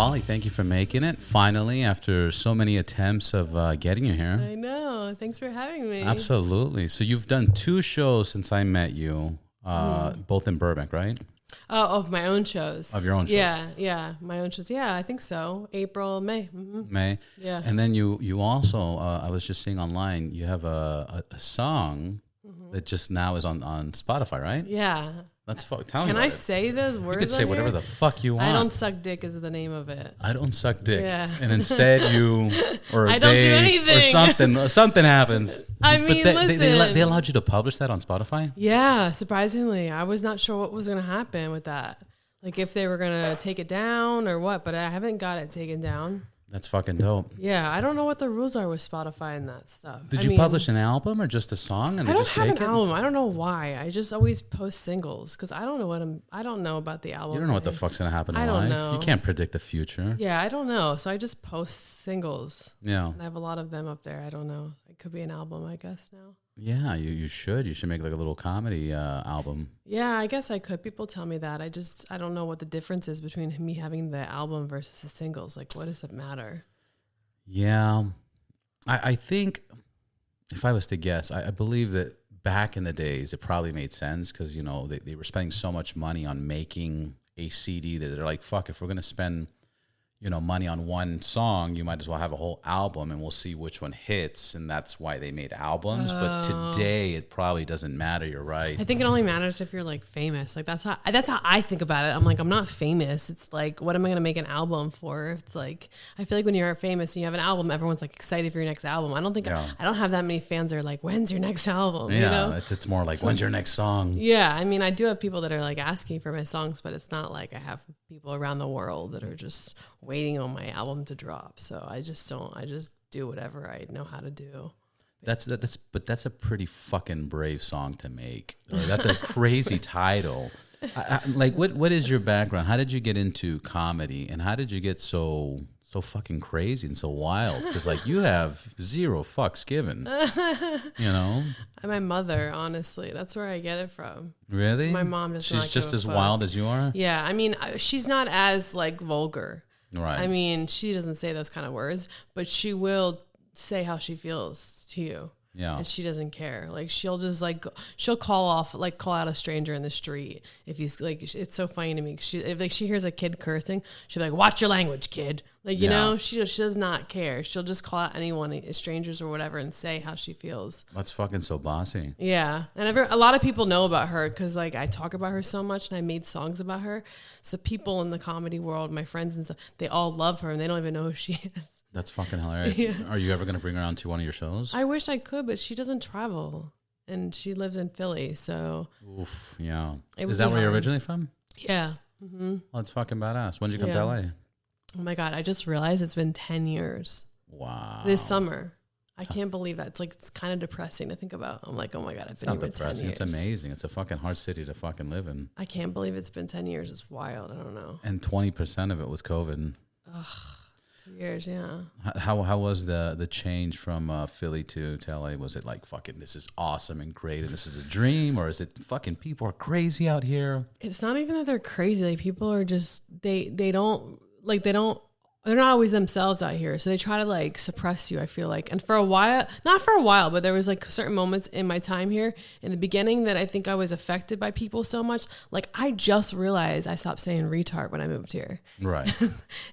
Polly, thank you for making it. Finally, after so many attempts of getting you here. I know. Thanks for having me. Absolutely. So you've done 2 shows since I met you, both in Burbank, right? Oh, of my own shows. Of your own shows. Yeah. My own shows. Yeah, I think so. April, May. Mm-hmm. May. Yeah. And then you also, I was just seeing online, you have a song that just now is on Spotify, right? Yeah. Tell me about Can I it. say those words? You could say whatever the fuck you want. I don't suck dick is the name of it. I don't suck dick. Yeah. And instead you, or I don't do they, anything. or something happens. I mean, listen. They allowed you to publish that on Spotify? Yeah, surprisingly. I was not sure what was going to happen with that. Like if they were going to take it down or what, but I haven't got it taken down. That's fucking dope. Yeah, I don't know what the rules are with Spotify and that stuff. Did you publish an album or just a song? And I they don't just have take an it? album. I don't know why. I just always post singles because I don't know about the album. You don't know what the fuck's gonna happen in I life. don't know. You can't predict the future. Yeah, I don't know. So I just post singles. Yeah. And I have a lot of them up there. I don't know. It could be an album, I guess, now. Yeah, you should. You should make like a little comedy album. Yeah, I guess I could. People tell me that. I don't know what the difference is between me having the album versus the singles. Like, what does it matter? Yeah. I think if I was to guess, I believe that back in the days, it probably made sense because, you know, they were spending so much money on making a CD that they're like, fuck, if we're going to spend, you know, money on one song, you might as well have a whole album and we'll see which one hits. And that's why they made albums. But today it probably doesn't matter. You're right. I think it only matters if you're like famous. Like that's how I think about it. I'm like, I'm not famous. It's like, what am I going to make an album for? It's like, I feel like when you're famous and you have an album, everyone's like excited for your next album. I don't think I don't have that many fans that are like, when's your next album? Yeah. You know? It's more like, when's your next song? Yeah. I mean, I do have people that are like asking for my songs, but it's not like I have people around the world that are just waiting on my album to drop. So I just do whatever I know how to do. That's a pretty fucking brave song to make. That's a crazy title. Like what is your background? How did you get into comedy and how did you get so fucking crazy and so wild? Because like you have 0 fucks given, you know? And my mother, honestly, that's where I get it from. Really? My mom does not She's just give a as fuck. wild as you are? Yeah. I mean, she's not as like vulgar. Right. I mean, she doesn't say those kind of words, but she will say how she feels to you. Yeah. And she doesn't care. Like she'll just like, she'll call out a stranger in the street. If he's like, it's so funny to me. If she hears a kid cursing, she'll be like, watch your language, kid. Like, you know, she does not care. She'll just call out anyone, strangers or whatever, and say how she feels. That's fucking so bossy. Yeah. And a lot of people know about her because like I talk about her so much and I made songs about her. So people in the comedy world, my friends and stuff, they all love her and they don't even know who she is. That's fucking hilarious. Yeah. Are you ever going to bring her on to one of your shows? I wish I could, but she doesn't travel and she lives in Philly. So, oof, yeah. Is that where you're originally from? Yeah. Mm-hmm. Well, that's fucking badass. When did you come to LA? Oh my God. I just realized it's been 10 years. Wow. This summer. I can't believe that. It's kind of depressing to think about. I'm like, oh my God, I've been here for 10 years. It's amazing. It's a fucking hard city to fucking live in. I can't believe it's been 10 years. It's wild. I don't know. And 20% of it was COVID. Ugh. 2 years, yeah. How was the change from Philly to LA? Was it like fucking this is awesome and great and this is a dream, or is it fucking people are crazy out here? It's not even that they're crazy. Like people are just they're not always themselves out here. So they try to like suppress you, I feel like. And for a while, not for a while, but there was like certain moments in my time here in the beginning that I think I was affected by people so much. Like I just realized I stopped saying retard when I moved here. Right.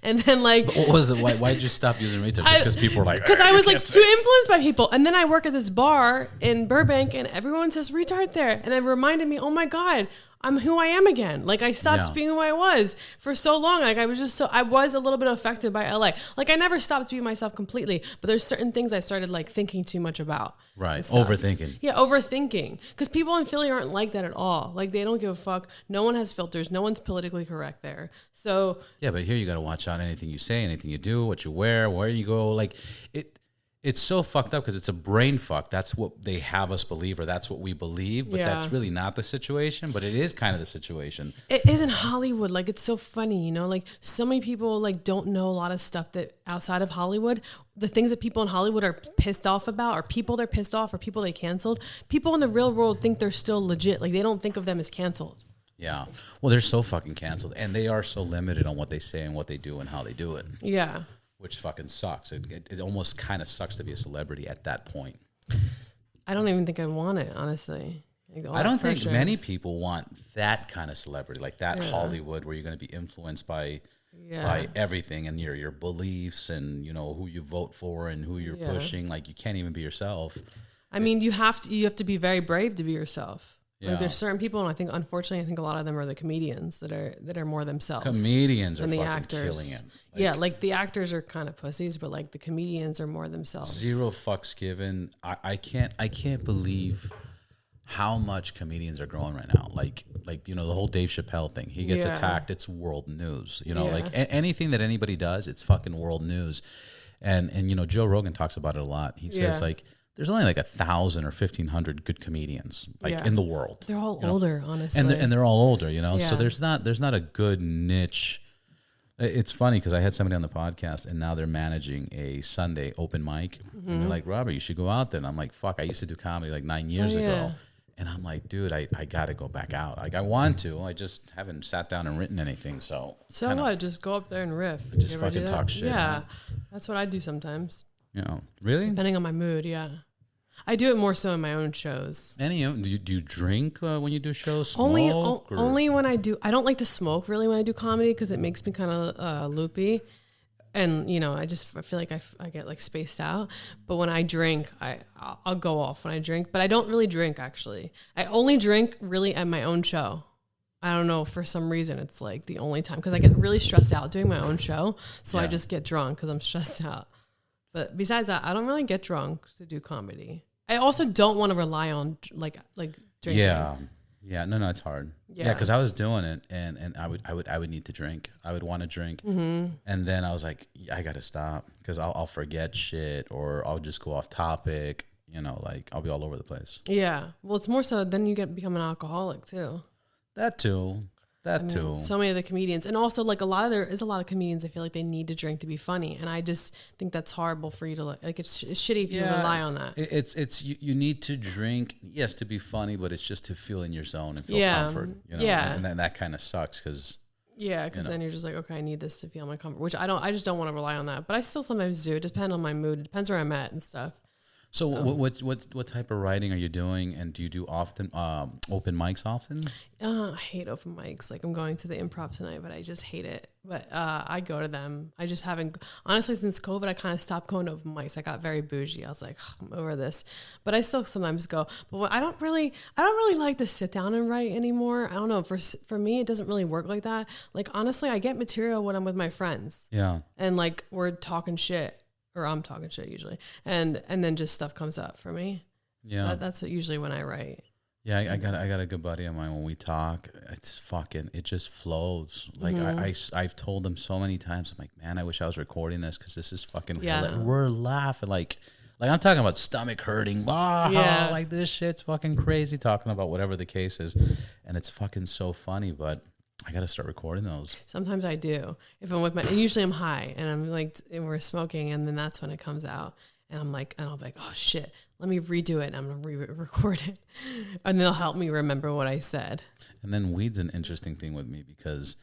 And then like, but what was it? Why did you stop using retard? Just because people were like, because I was like too influenced by people. And then I work at this bar in Burbank and everyone says retard there. And it reminded me, oh my God, I'm who I am again. Like I stopped being who I was for so long. Like I was a little bit affected by LA. Like I never stopped being myself completely, but there's certain things I started like thinking too much about. Right. Overthinking. Yeah. Overthinking. Because people in Philly aren't like that at all. Like they don't give a fuck. No one has filters. No one's politically correct there. So. Yeah. But here you got to watch out anything you say, anything you do, what you wear, where you go. Like it's so fucked up because it's a brain fuck. That's what they have us believe, or that's what we believe. But that's really not the situation. But it is kind of the situation. It is in Hollywood. Like, it's so funny, you know? Like, so many people, like, don't know a lot of stuff that outside of Hollywood. The things that people in Hollywood are pissed off about, or people they're pissed off, or people they canceled. People in the real world think they're still legit. Like, they don't think of them as canceled. Yeah. Well, they're so fucking canceled, and they are so limited on what they say and what they do and how they do it. Yeah. Which fucking sucks. It almost kind of sucks to be a celebrity at that point. I don't even think I want it, honestly. Like, I don't think many people want that kind of celebrity, like that Hollywood, where you're going to be influenced by everything and your beliefs and, you know, who you vote for and who you're pushing. Like, you can't even be yourself. I mean, you have to be very brave to be yourself. Yeah. Like, there's certain people, and I think, unfortunately, a lot of them are the comedians that are more themselves. Comedians are the fucking actors. killing it. Like, like the actors are kind of pussies, but like the comedians are more themselves. Zero fucks given. I can't believe how much comedians are growing right now. Like you know, the whole Dave Chappelle thing. He gets attacked. It's world news. You know, like anything that anybody does, it's fucking world news. And you know, Joe Rogan talks about it a lot. He says like, there's only like 1,000 or 1,500 good comedians in the world. They're all older, honestly, and they're all older. You know, so there's not a good niche. It's funny because I had somebody on the podcast, and now they're managing a Sunday open mic, and they're like, "Robert, you should go out there." And I'm like, "Fuck, I used to do comedy like 9 years ago." And I'm like, dude, I got to go back out. Like, I want to. I just haven't sat down and written anything. So what? Just go up there and riff. Just fucking talk shit. Yeah, man. That's what I do sometimes. You know, really? Depending on my mood, yeah. I do it more so in my own shows. Do you drink when you do shows? Smoke only when I do. I don't like to smoke really when I do comedy because it makes me kind of loopy. And, you know, I feel like I get like spaced out. But when I drink, I'll go off when I drink. But I don't really drink, actually. I only drink really at my own show. I don't know, for some reason, it's like the only time. Because I get really stressed out doing my own show. So I just get drunk because I'm stressed out. But besides that, I don't really get drunk to do comedy. I also don't want to rely on like drinking. Yeah, no, it's hard. Yeah, because I was doing it, and I would need to drink. I would want to drink, and then I was like, I got to stop because I'll forget shit, or I'll just go off topic. You know, like I'll be all over the place. Yeah, well, it's more so then you become an alcoholic too. That too. So many of the comedians, and also like there is a lot of comedians. I feel like they need to drink to be funny, and I just think that's horrible for you to like. It's shitty if you rely on that. It's you need to drink, yes, to be funny, but it's just to feel in your zone and feel comfort. You know? And then that kind of sucks because. Yeah, because then you're just like, okay, I need this to feel my comfort, which I just don't want to rely on that, but I still sometimes do. It depends on my mood. It depends where I'm at and stuff. So what type of writing are you doing, and do you do often open mics often? I hate open mics. Like, I'm going to the Improv tonight, but I just hate it. But I go to them. I just haven't, honestly, since COVID, I kind of stopped going to open mics. I got very bougie. I was like, I'm over this. But I still sometimes go. But I don't really like to sit down and write anymore. I don't know. For me, it doesn't really work like that. Like, honestly, I get material when I'm with my friends. Yeah. And like, we're talking shit. Or I'm talking shit usually, and then just stuff comes up for me. Yeah, that's usually when I write. Yeah, I got a good buddy of mine. When we talk, it just flows. Like I've told them so many times. I'm like, man, I wish I was recording this because this is fucking. Yeah. We're laughing like I'm talking about stomach hurting. Like this shit's fucking crazy. Talking about whatever the case is, and it's fucking so funny, but. I got to start recording those. Sometimes I do. If I'm with and usually I'm high and I'm like, and we're smoking, and then that's when it comes out. And I'm like, and I'll be like, oh shit, let me redo it. And I'm going to re-record it. And they'll help me remember what I said. And then weed's an interesting thing with me because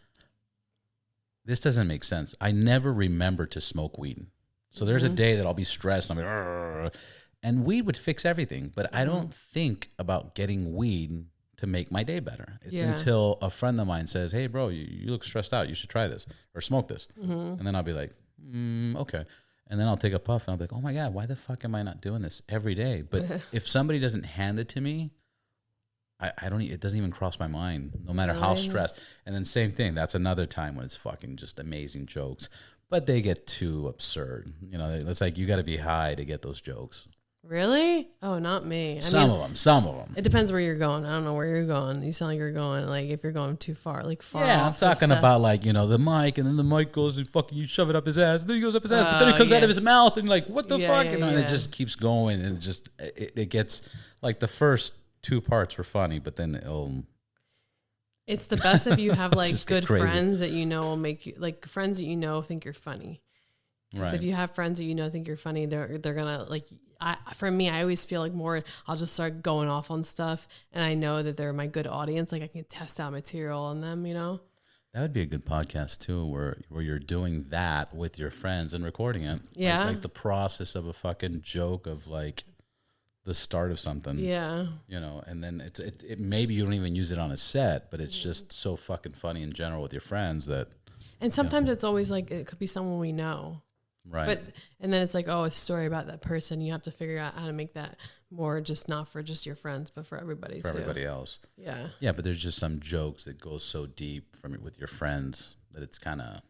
this doesn't make sense. I never remember to smoke weed. So there's a day that I'll be stressed. And I'm like, argh. And weed would fix everything. But I don't think about getting weed to make my day better. It's until a friend of mine says, hey, bro, you look stressed out. You should try this or smoke this. And then I'll be like, okay. And then I'll take a puff and I'll be like, oh my God, why the fuck am I not doing this every day? But if somebody doesn't hand it to me, it doesn't even cross my mind, no matter how stressed. And then same thing. That's another time when it's fucking just amazing jokes, but they get too absurd. You know, it's like, you got to be high to get those jokes. Really? Oh, not me. Some of them. It depends where you're going. I don't know where you're going. You sound like you're going, like, if you're going too far, like far Yeah, off I'm talking about, like, you know, the mic, and then the mic goes and fucking you shove it up his ass, and then he goes up his ass, but then it comes out of his mouth, and like, what the fuck? And it just keeps going, and it gets, like, the first two parts were funny, but then it's the best if you have, like, good friends that you know will make you, like, friends that you know think you're funny. Because if you have friends that you know think you're funny, they're gonna like. For me, I always feel like more. I'll just start going off on stuff, and I know that they're my good audience. Like I can test out material on them, you know. That would be a good podcast too, where you're doing that with your friends and recording it. Yeah, like the process of a fucking joke of like the start of something. Yeah, you know, and then it maybe you don't even use it on a set, but it's just so fucking funny in general with your friends that. And sometimes it's always like it could be someone we know. Right. But and then it's like, oh, a story about that person. You have to figure out how to make that more just not for just your friends, but for everybody for too. everybody else. Yeah. Yeah, but there's just some jokes that go so deep with your friends that it's kind of,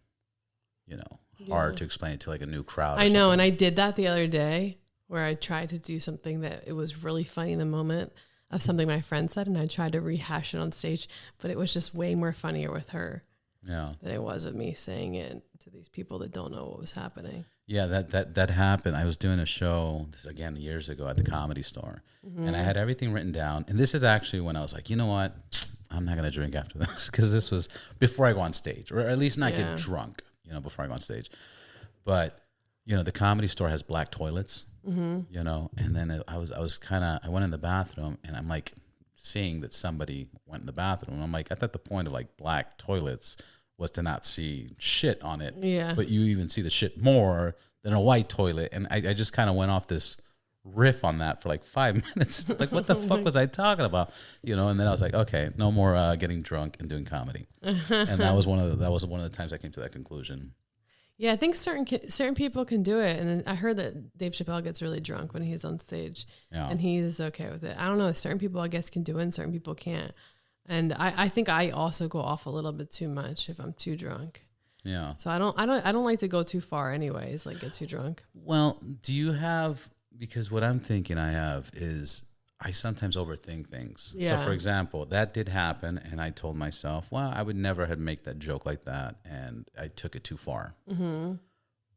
hard to explain it to like a new crowd. I know, and I did that the other day where I tried to do something that it was really funny in the moment of something my friend said, and I tried to rehash it on stage, but it was just way more funnier with her. Yeah. Than it was with me saying it to these people that don't know what was happening. Yeah, that happened. I was doing a show, this again, years ago at the Comedy Store, and I had everything written down. And this is actually when I was like, you know what? I'm not going to drink after this, because this was before I go on stage, or at least not get drunk, before I go on stage. But, the Comedy Store has black toilets, and then I went in the bathroom, and I'm like seeing that somebody went in the bathroom. And I'm like, I thought the point of like black toilets was to not see shit on it. Yeah. But you even see the shit more than a white toilet. And I just kind of went off this riff on that for like 5 minutes. It's like, what the fuck was I talking about? And then I was like, okay, no more getting drunk and doing comedy. And that was one of the times I came to that conclusion. Yeah, I think certain people can do it. And then I heard that Dave Chappelle gets really drunk when he's on stage. Yeah. And he's okay with it. I don't know. Certain people, I guess, can do it and certain people can't. And I think I also go off a little bit too much if I'm too drunk. Yeah. So I don't like to go too far anyways, like get too drunk. Well, do you have, because what I'm thinking I have is I sometimes overthink things. Yeah. So for example, that did happen and I told myself, well, I would never have make that joke like that, and I took it too far. Mm-hmm.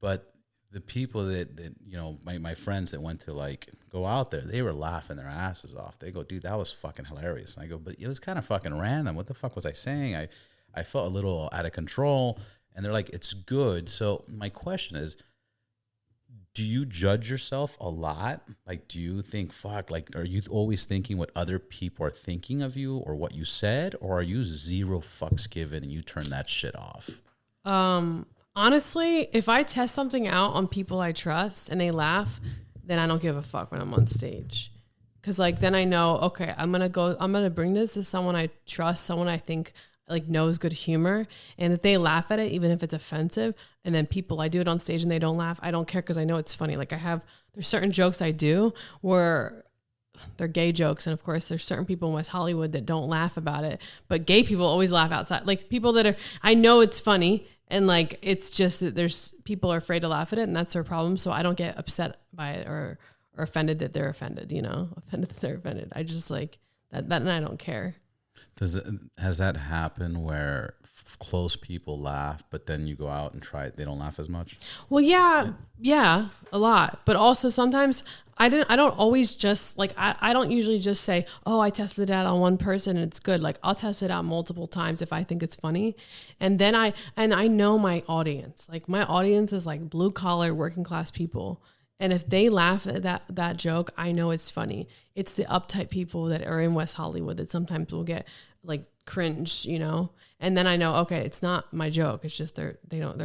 But the people that my friends that went to like go out there, they were laughing their asses off. They go, dude, that was fucking hilarious. And I go, but it was kind of fucking random. What the fuck was I saying? I felt a little out of control. And they're like, it's good. So my question is, do you judge yourself a lot? Like, do you think, fuck, like, are you always thinking what other people are thinking of you or what you said? Or are you zero fucks given and you turn that shit off? Honestly, if I test something out on people I trust and they laugh, then I don't give a fuck when I'm on stage. Cause like, then I know, okay, I'm going to bring this to someone I trust, someone I think like knows good humor, and that they laugh at it, even if it's offensive. And then I do it on stage and they don't laugh. I don't care. Cause I know it's funny. Like there's certain jokes I do where they're gay jokes. And of course there's certain people in West Hollywood that don't laugh about it, but gay people always laugh outside. Like people that I know it's funny. And like, it's just that there's people are afraid to laugh at it, and that's their problem. So I don't get upset by it or offended that they're offended, offended that they're offended. I just like that and I don't care. Has that happened where close people laugh, but then you go out and try it, they don't laugh as much? Well, yeah, a lot. But also sometimes I don't always just like, I don't usually just say, oh, I tested it out on one person and it's good. Like I'll test it out multiple times if I think it's funny. And then I know my audience. Like my audience is like blue collar working class people. And if they laugh at that joke, I know it's funny. It's the uptight people that are in West Hollywood that sometimes will get like cringe, and then I know, okay, it's not my joke. It's just they're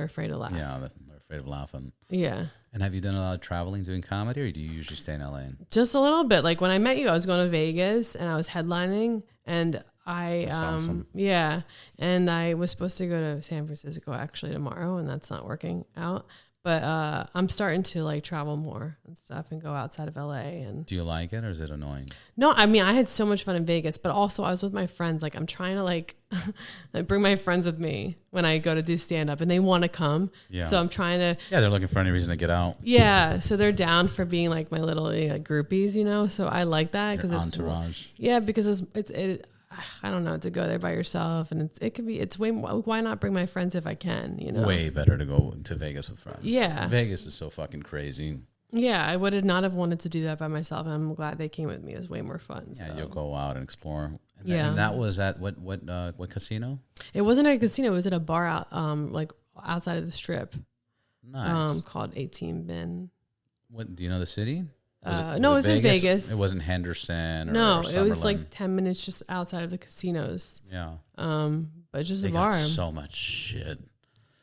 afraid to laugh. Yeah, they're afraid of laughing. Yeah. And have you done a lot of traveling doing comedy, or do you usually stay in LA? Just a little bit. Like when I met you, I was going to Vegas and I was headlining, and that's awesome. Yeah, and I was supposed to go to San Francisco actually tomorrow, and that's not working out. But I'm starting to like travel more and stuff and go outside of LA. And do you like it, or is it annoying? No, I mean, I had so much fun in Vegas, but also I was with my friends. Like I'm trying to like bring my friends with me when I go to do stand up, and they want to come. Yeah. So I'm trying to. Yeah, they're looking for any reason to get out. Yeah, so they're down for being like my little groupies, So I like that because it's entourage. Yeah, because it's I don't know, to go there by yourself, and it's way more, why not bring my friends if I can, Way better to go to Vegas with friends. Yeah. Vegas is so fucking crazy. Yeah, I would not have wanted to do that by myself, and I'm glad they came with me. It was way more fun. Yeah, you'll go out and explore. And that was at what casino? It wasn't at a casino. It was at a bar out, like outside of the Strip. Nice. called 18 Bin. What do you know the city? No, it was in Vegas. It wasn't Henderson or No, it was Summerlin. like 10 minutes just outside of the casinos. Yeah. But just They a bar. got so much shit.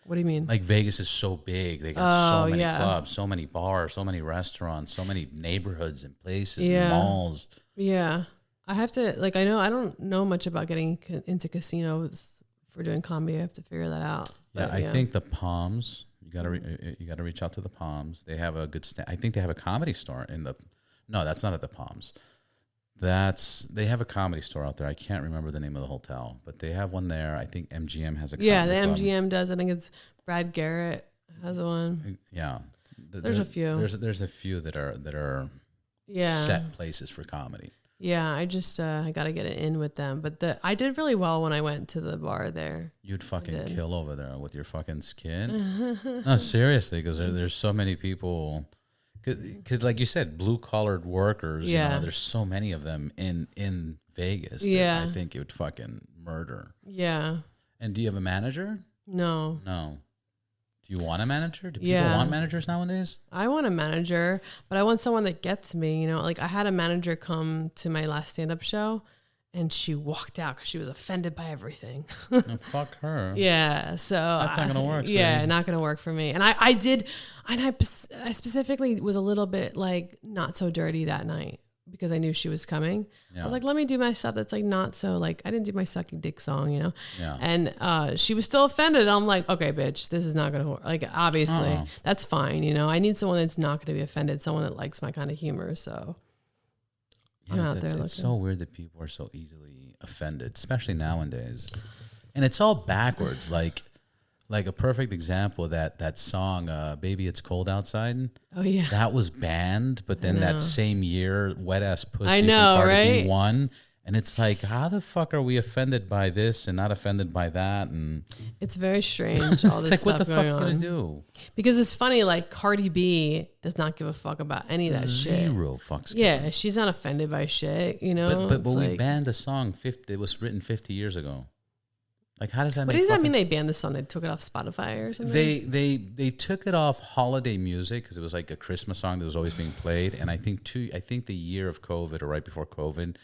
What do you mean? Like Vegas is so big. They got so many yeah. clubs, so many bars, so many restaurants, so many neighborhoods and places Yeah. and malls. Yeah. I have to, like, I don't know much about getting into casinos for doing comedy. I have to figure that out. Yeah, But, I think the Palms. You gotta reach out to the Palms. They have a good. I think they have a comedy store in the. No, that's not at the Palms. They have a comedy store out there. I can't remember the name of the hotel, but they have one there. I think MGM has a. Yeah, the comedy club. MGM does. I think it's Brad Garrett has one. Yeah, There's a few. There's a few that are Yeah. set places for comedy. Yeah, I just I got to get it in with them. But I did really well when I went to the bar there. You'd fucking kill over there with your fucking skin. No, seriously, because there's so many people. Because like you said, blue collared workers. Yeah. You know, there's so many of them in Vegas. That Yeah. I think it would fucking murder. Yeah. And do you have a manager? No. No. Do you want a manager? Do people Yeah. want managers nowadays? I want a manager, but I want someone that gets me. You know, like I had a manager come to my last stand-up show, and she walked out because she was offended by everything. No, fuck her. Yeah, so That's not gonna work, Yeah, sweetie. not gonna work for me. And I specifically was a little bit like not so dirty that night because I knew she was coming. I Yeah. was like, let me do my stuff that's like not so like I didn't do my sucking dick song, you know. Yeah. And she was still offended. I'm like, okay, bitch, this is not gonna work. Like obviously, that's fine. You know, I need someone that's not gonna be offended, someone that likes my kind of humor. So. I'm out there It's so weird that people are so easily offended, especially nowadays. And it's all backwards. Like a perfect example of that song, Baby It's Cold Outside. Oh yeah. That was banned, but then that same year, Wet Ass Pussy I know, from Cardi B right? won. And it's like, how the fuck are we offended by this and not offended by that? And It's very strange. All it's this like, stuff what the fuck going gonna on. do? Because it's funny, like Cardi B does not give a fuck about any of that shit. Zero fucks. Yeah, she's not offended by shit, you know. But It's we like, banned the song. It was written 50 years ago. Like, how does that what make? does that mean? They banned the song? They took it off Spotify or something? They took it off holiday music because it was like a Christmas song that was always being played. And I think the year of COVID or right before COVID,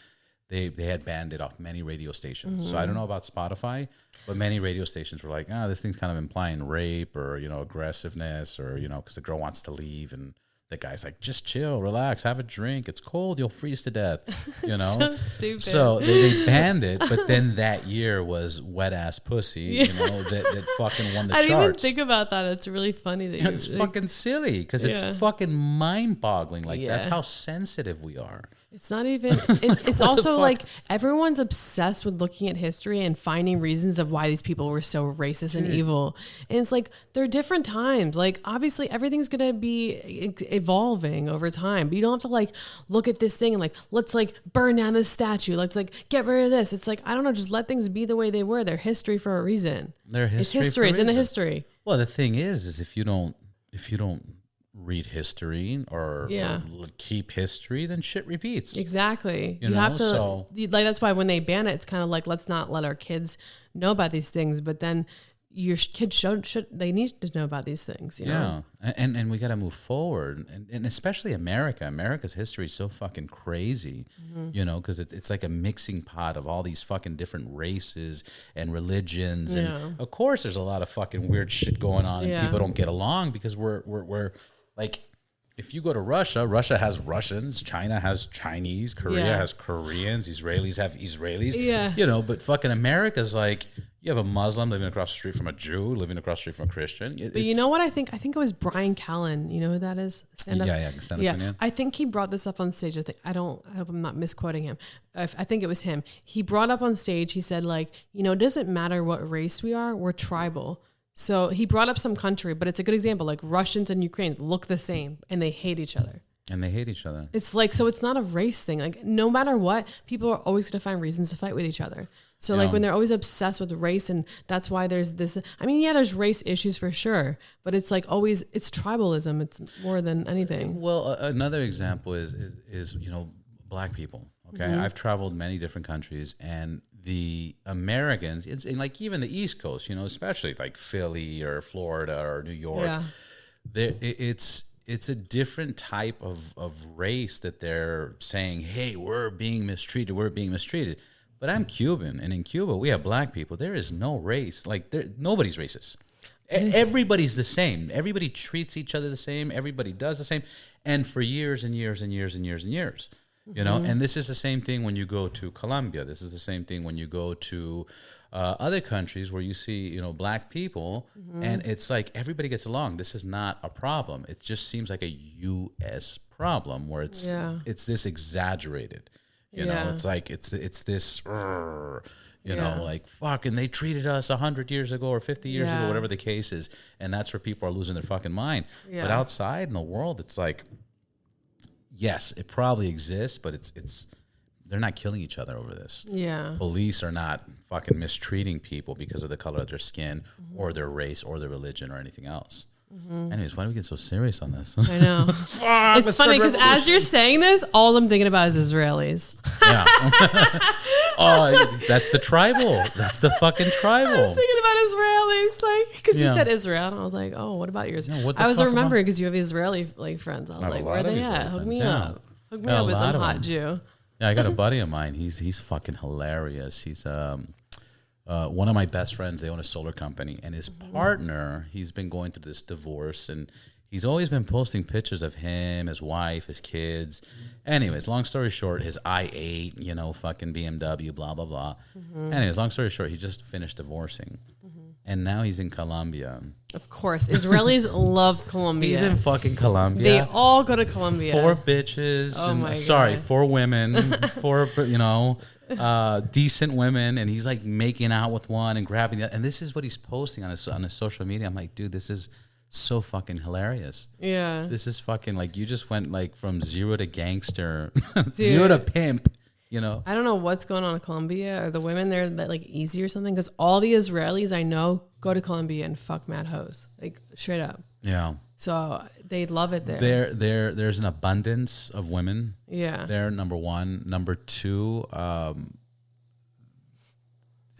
they had banned it off many radio stations. Mm-hmm. So I don't know about Spotify, but many radio stations were like, this thing's kind of implying rape or, you know, aggressiveness or, you know, because the girl wants to leave and the guy's like, just chill, relax, have a drink. It's cold. You'll freeze to death, you know? So stupid. So they banned it. But then that year was Wet Ass Pussy, you know, that fucking won the I charts. didn't even think about that. It's really funny that It's fucking silly because it's fucking mind-boggling. Like, that's how sensitive we are. It's not even. It's also like everyone's obsessed with looking at history and finding reasons of why these people were so racist and evil. And it's like they're different times. Like obviously everything's gonna be evolving over time, but you don't have to like look at this thing and like let's like burn down this statue. Let's like get rid of this. It's like I don't know. Just let things be the way they were. They're history for a reason. It's history. It's in the history. Well, the thing is if you don't read history or keep history, then shit repeats. Exactly. You know, have to so- like that's why when they ban it, it's kind of like let's not let our kids know about these things, but then your kids should they need to know about these things, you know? And we got to move forward, and especially America's history is so fucking crazy, you know, because it's like a mixing pot of all these fucking different races and religions, and of course there's a lot of fucking weird shit going on, and people don't get along because we're like, if you go to Russia has Russians, China has Chinese, Korea has Koreans, Israelis have Israelis, you know, but fucking America's like, you have a Muslim living across the street from a Jew, living across the street from a Christian. But you know what I think? I think it was Brian Callen. You know who that is? Stand-up? Stand-up comedian. I think he brought this up on stage. I hope I'm not misquoting him. I think it was him. He brought up on stage, he said like, you know, it doesn't matter what race we are, we're tribal. So he brought up some country, but it's a good example. Like Russians and Ukrainians look the same and they hate each other. It's like, so it's not a race thing. Like no matter what, people are always going to find reasons to fight with each other. So like when they're always obsessed with race, and that's why there's this, I mean, there's race issues for sure, but it's like always, it's tribalism. It's more than anything. Well, another example is, you know, black people. Okay. I've traveled many different countries, and the Americans, it's in like even the East Coast, you know, especially like Philly or Florida or New York, It's a different type of race that they're saying, hey, we're being mistreated. But I'm Cuban, and in Cuba we have black people. There is no race. Like nobody's racist. Everybody's the same. Everybody treats each other the same. Everybody does the same. And for years and years and years and years and years, you know. And this is the same thing when you go to Colombia. This is the same thing when you go to other countries where you see, you know, black people, and it's like everybody gets along. This is not a problem. It just seems like a U.S. problem where it's this exaggerated. You know, it's like it's this. You know, like, fucking, they treated us 100 years ago or 50 years ago, whatever the case is. And that's where people are losing their fucking mind. Yeah. But outside in the world, it's like, yes, it probably exists, but it's they're not killing each other over this. Yeah. Police are not fucking mistreating people because of the color of their skin or their race or their religion or anything else. Anyways, why do we get so serious on this? I know. It's funny because as you're saying this, all I'm thinking about is Israelis. Yeah. Oh, that's the tribal. That's the fucking tribal. I was thinking about Israelis, like, because you said Israel, and I was like, oh, what about yours? Yeah, I was remembering because you have Israeli like friends. I was like, where are they at? Hook me up. Hook me up with some hot Jew. Yeah, I got a buddy of mine. He's fucking hilarious. He's one of my best friends. They own a solar company, and his partner, he's been going through this divorce, and he's always been posting pictures of him, his wife, his kids. Anyways, long story short, his i8, you know, fucking BMW, blah, blah, blah. Anyways, long story short, he just finished divorcing. And now he's in Colombia. Of course. Israelis love Colombia. He's in fucking Colombia. They all go to Colombia. 4 bitches. Oh, my God. Sorry, 4 women. 4, you know, decent women. And he's like making out with one and grabbing the other. And this is what he's posting on his social media. I'm like, dude, this is so fucking hilarious. Yeah. This is fucking like, you just went like from zero to gangster, zero to pimp. You know, I don't know what's going on in Colombia. Are the women there that like easy or something? Because all the Israelis I know go to Colombia and fuck mad hoes, like straight up. Yeah. So they love it there. There's an abundance of women. Yeah. They're number one. Number two,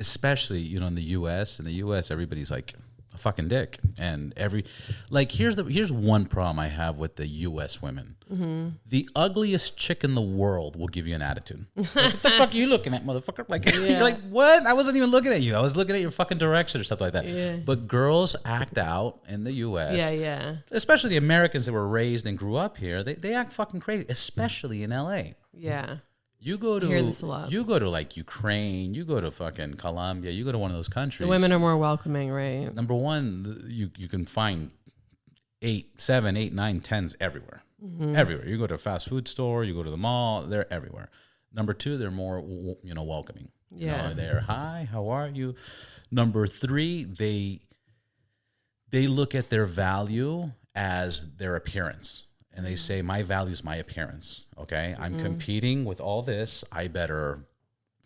especially, you know, in the U.S. In the U.S., everybody's like a fucking dick, and here's one problem I have with the U.S. women. The ugliest chick in the world will give you an attitude. Like, what the fuck are you looking at, motherfucker? Like, you're like, what? I wasn't even looking at you. I was looking at your fucking direction or stuff like that. Yeah. But girls act out in the U.S. Yeah, yeah. Especially the Americans that were raised and grew up here. They act fucking crazy, especially in L.A. Yeah. You go to like Ukraine, you go to fucking Colombia, you go to one of those countries. The women are more welcoming, right? Number one, you can find 8, 7, 8, 9, 10s everywhere. Everywhere. You go to a fast food store, you go to the mall, they're everywhere. Number two, they're more, you know, welcoming. Yeah. You know, they're, hi, how are you? Number three, they look at their value as their appearance. And they say, my value is my appearance, okay? I'm competing with all this. I better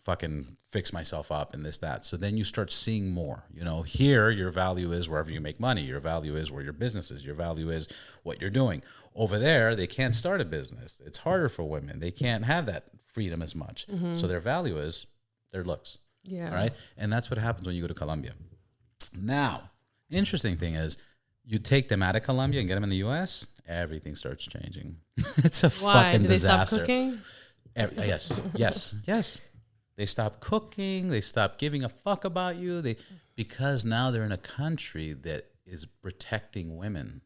fucking fix myself up and this, that. So then you start seeing more. You know, here, your value is wherever you make money. Your value is where your business is. Your value is what you're doing. Over there, they can't start a business. It's harder for women. They can't have that freedom as much. So their value is their looks. Yeah. All right? And that's what happens when you go to Colombia. Now, interesting thing is, you take them out of Colombia and get them in the U.S., everything starts changing. It's a fucking disaster. They stop cooking? Yes. They stop cooking. They stop giving a fuck about you. Because now they're in a country that is protecting women.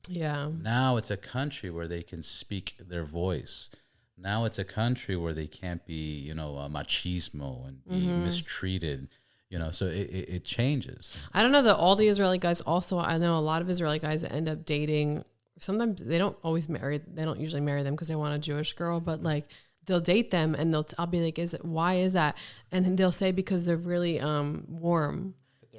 Yeah. Now it's a country where they can speak their voice. Now it's a country where they can't be, you know, machismo and be mistreated. You know, so it changes. I don't know that all the Israeli guys also, I know a lot of Israeli guys end up dating. Sometimes they don't always marry. They don't usually marry them because they want a Jewish girl, but like they'll date them and I'll be like, why is that? And they'll say because they're really warm.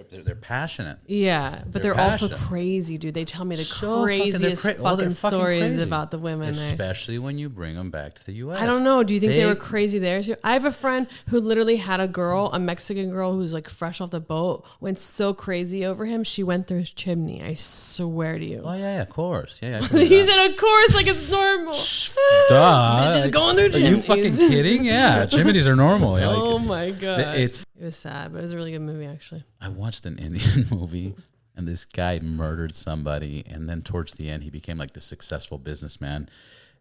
They're passionate. Yeah, but they're also crazy, dude. They tell me the craziest fucking stories crazy about the women. Especially when you bring them back to the U.S. I don't know. Do you think they were crazy there too? I have a friend who literally had a Mexican girl who's like fresh off the boat, went so crazy over him, she went through his chimney. I swear to you. Oh, yeah, of course. Yeah. He said, of course, like it's normal. Duh. Just going through chimneys. Are you fucking kidding? Yeah, chimneys are normal. Oh, my God. It was sad, but it was a really good movie, actually. I watched an Indian movie. and this guy murdered somebody, and then towards the end he became like the successful businessman,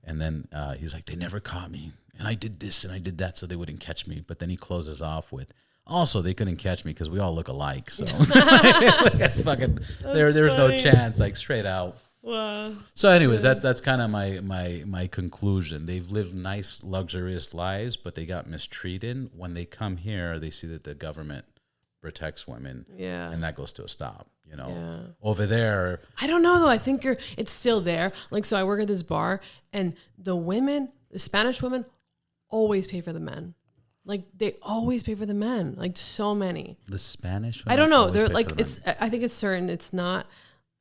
and then he's like, they never caught me, and I did this and I did that so they wouldn't catch me. But then he closes off with, also they couldn't catch me because we all look alike, so like, fucking there's no chance, like straight out. Wow. So anyways, that's kind of my conclusion. They've lived nice, luxurious lives, but they got mistreated. When they come here, they see that the government protects women, and that goes to a stop. You know, over there, I don't know though. I think it's still there. Like, so I work at this bar, and the Spanish women, always pay for the men. Like, they always pay for the men. Like, so many. The Spanish women, I don't know. They're like, I think it's certain. It's not.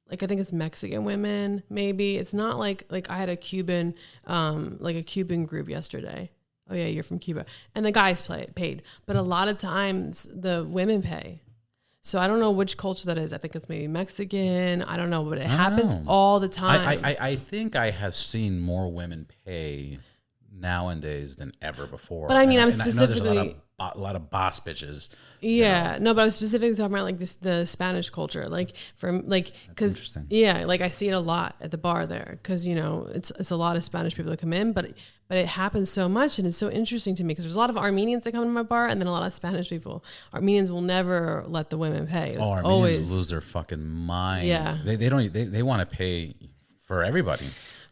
Like, I think it's Mexican women, maybe. It's not like I had a Cuban, like a Cuban group yesterday. Oh yeah, you're from Cuba. And the guys paid. But a lot of times the women pay. So I don't know which culture that is. I think it's maybe Mexican. I don't know, but it happens all the time. I think I have seen more women pay nowadays than ever before. But I mean, I'm specifically... specifically... I know a lot of boss bitches. Yeah, no, but I was specifically talking about like the Spanish culture, like from like, because like I see it a lot at the bar there, because you know it's a lot of Spanish people that come in, but it happens so much, and it's so interesting to me because there's a lot of Armenians that come to my bar, and then a lot of Spanish people. Armenians will never let the women pay. Armenians always lose their fucking minds. Yeah, they want to pay for everybody.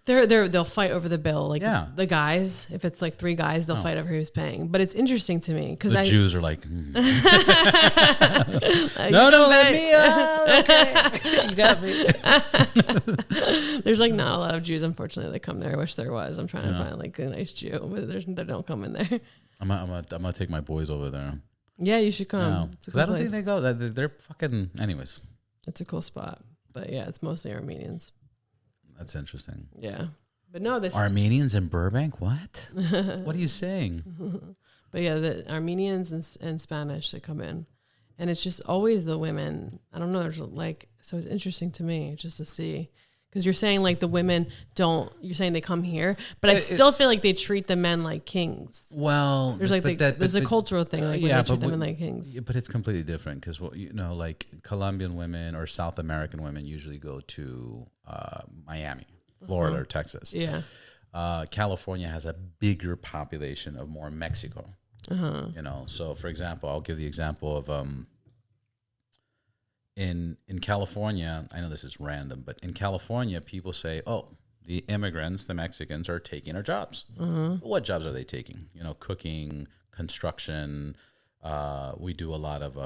They'll fight over the bill, like the guys. If it's like 3 guys, they'll fight over who's paying. But it's interesting to me because the Jews are like, like no, let me. Okay, you got me. There's like not a lot of Jews, unfortunately, that come there. I wish there was. I'm trying to find like a nice Jew, but they don't come in there. I'm gonna take my boys over there. Yeah, you should come. Because I don't think they go. They're fucking. Anyways, it's a cool spot, but yeah, it's mostly Armenians. That's interesting. Yeah. But no, this Armenians in Burbank? What? What are you saying? But yeah, the Armenians and Spanish that come in. And it's just always the women. I don't know. There's like, so it's interesting to me just to see. Because you're saying like the women you're saying they come here, but I still feel like they treat the men like kings. Well, there's like there's a cultural thing like when they treat the men like kings. Yeah, but it's completely different because like Colombian women or South American women usually go to Miami, Florida, or Texas. Yeah, California has a bigger population of more Mexico. You know, so for example, I'll give the example of in California, I know this is random, but in California, people say, "Oh, the immigrants, the Mexicans, are taking our jobs." What jobs are they taking? You know, cooking, construction. We do a lot of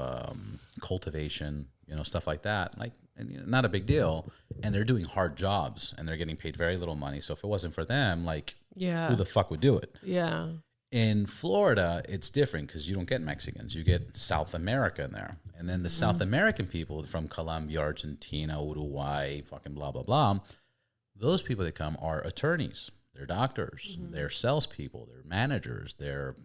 cultivation, you know, stuff like that. Like, not a big deal. And they're doing hard jobs, and they're getting paid very little money. So if it wasn't for them, like, who the fuck would do it? Yeah. In Florida, it's different because you don't get Mexicans. You get South America in there. And then the South American people from Colombia, Argentina, Uruguay, fucking blah, blah, blah, those people that come are attorneys. They're doctors. They're salespeople. They're managers. They're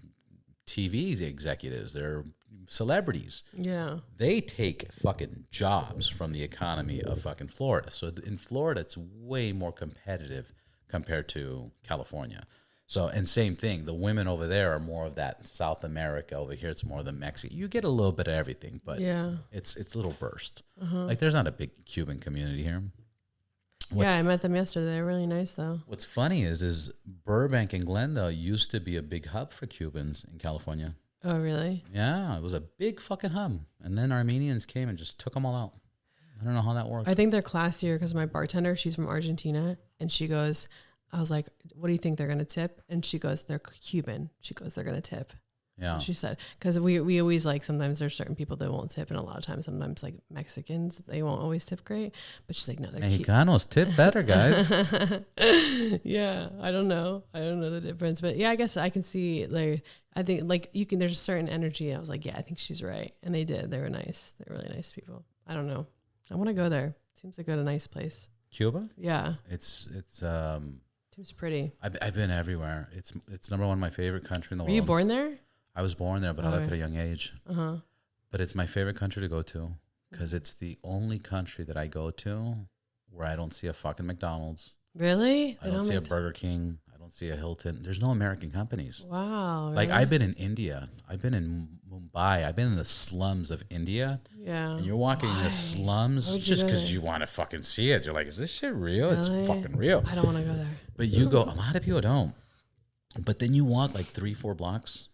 TV executives. They're celebrities. Yeah. They take fucking jobs from the economy of fucking Florida. So in Florida, it's way more competitive compared to California. So, and same thing, the women over there are more of that South America. Over here, it's more of the Mexican. You get a little bit of everything, but it's a little burst. Like, there's not a big Cuban community here. I met them yesterday. They're really nice, though. What's funny is Burbank and Glendale used to be a big hub for Cubans in California. Oh, really? Yeah, it was a big fucking hub. And then Armenians came and just took them all out. I don't know how that worked. I think they're classier because my bartender, she's from Argentina, and she goes... I was like, what do you think they're going to tip? And she goes, they're Cuban. She goes, they're going to tip. Yeah. So she said, because we always like, sometimes there's certain people that won't tip. And a lot of times, sometimes like Mexicans, they won't always tip great. But she's like, no, they're Mexicanos tip better, guys. Yeah. I don't know the difference. But yeah, I guess I can see, like, I think like there's a certain energy. I was like, yeah, I think she's right. And they did. They were nice. They're really nice people. I don't know. I want to go there. Seems like a nice place. Cuba? Yeah. It's Seems pretty. I've been everywhere. It's number one my favorite country in the world. Were you born there? I was born there, but I left at a young age. But it's my favorite country to go to because it's the only country that I go to where I don't see a fucking McDonald's. Really? I don't see a Burger King. I don't see a Hilton. There's no American companies. Wow. Really? Like, I've been in India. I've been in Mumbai. I've been in the slums of India. Yeah. And you're walking in the slums just because you want to fucking see it. You're like, is this shit real? Really? It's fucking real. I don't want to go there. But you go, a lot of people don't. But then you walk like 3-4 blocks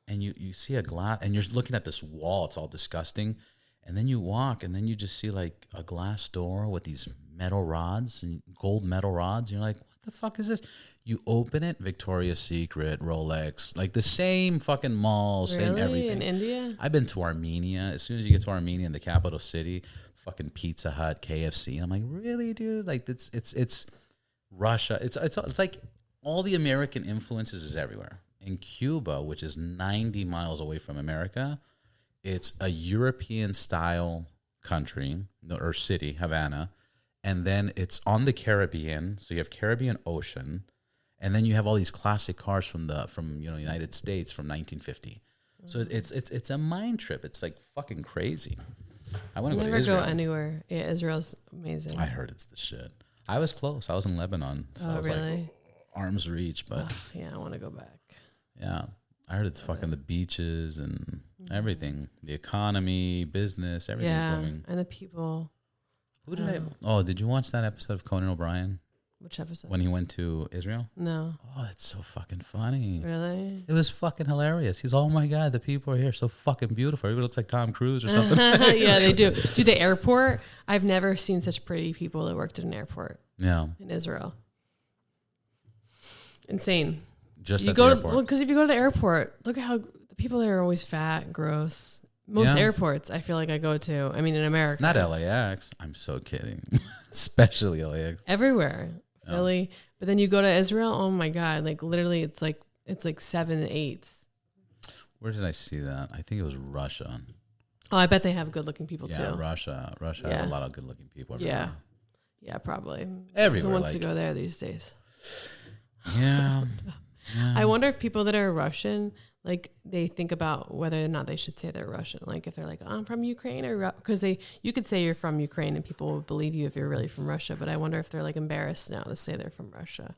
and you see a glass and you're looking at this wall. It's all disgusting. And then you walk and then you just see like a glass door with these metal rods and gold metal rods. And you're like, what the fuck is this? You open it, Victoria's Secret, Rolex, like the same fucking mall, same everything. In India? I've been to Armenia. As soon as you get to Armenia, in the capital city, fucking Pizza Hut, KFC. And I'm like, really, dude? Like it's Russia. It's like all the American influences is everywhere. In Cuba, which is 90 miles away from America, it's a European style country or city, Havana. And then it's on the Caribbean. So you have Caribbean Ocean. And then you have all these classic cars from United States from 1950. So it's a mind trip. It's like fucking crazy. I want to go to Israel. Never go anywhere. Yeah, Israel's amazing. I heard it's the shit. I was close. I was in Lebanon. So I was really? like arm's reach, but yeah, I want to go back. Yeah. I heard it's fucking the beaches and everything. The economy, business, everything's booming. And the people. Who did I? Oh, did you watch that episode of Conan O'Brien? Which episode? When he went to Israel? No. Oh, that's so fucking funny. Really? It was fucking hilarious. He's, oh my God, the people are here so fucking beautiful. Everybody looks like Tom Cruise or something. Yeah, they do. Do the airport? I've never seen such pretty people that worked at an airport. Yeah. In Israel. Insane. Just you at go the airport. Because if you go to the airport, look at how the people there are always fat and gross. Most airports I feel like I go to. I mean, in America. Not LAX. I'm so kidding. Especially LAX. Everywhere. Philly. But then you go to Israel, oh my God. Like literally it's like 7 8s. Where did I see that? I think it was Russia. Oh, I bet they have good looking people too. Yeah, Russia. Russia has a lot of good looking people everywhere. Yeah, probably. Everywhere. Who wants to go there these days? Yeah. I wonder if people that are Russian, like they think about whether or not they should say they're Russian. Like if they're like, I'm from Ukraine, or because you could say you're from Ukraine and people will believe you if you're really from Russia. But I wonder if they're like embarrassed now to say they're from Russia.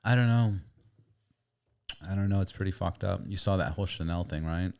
I don't know. It's pretty fucked up. You saw that whole Chanel thing, right?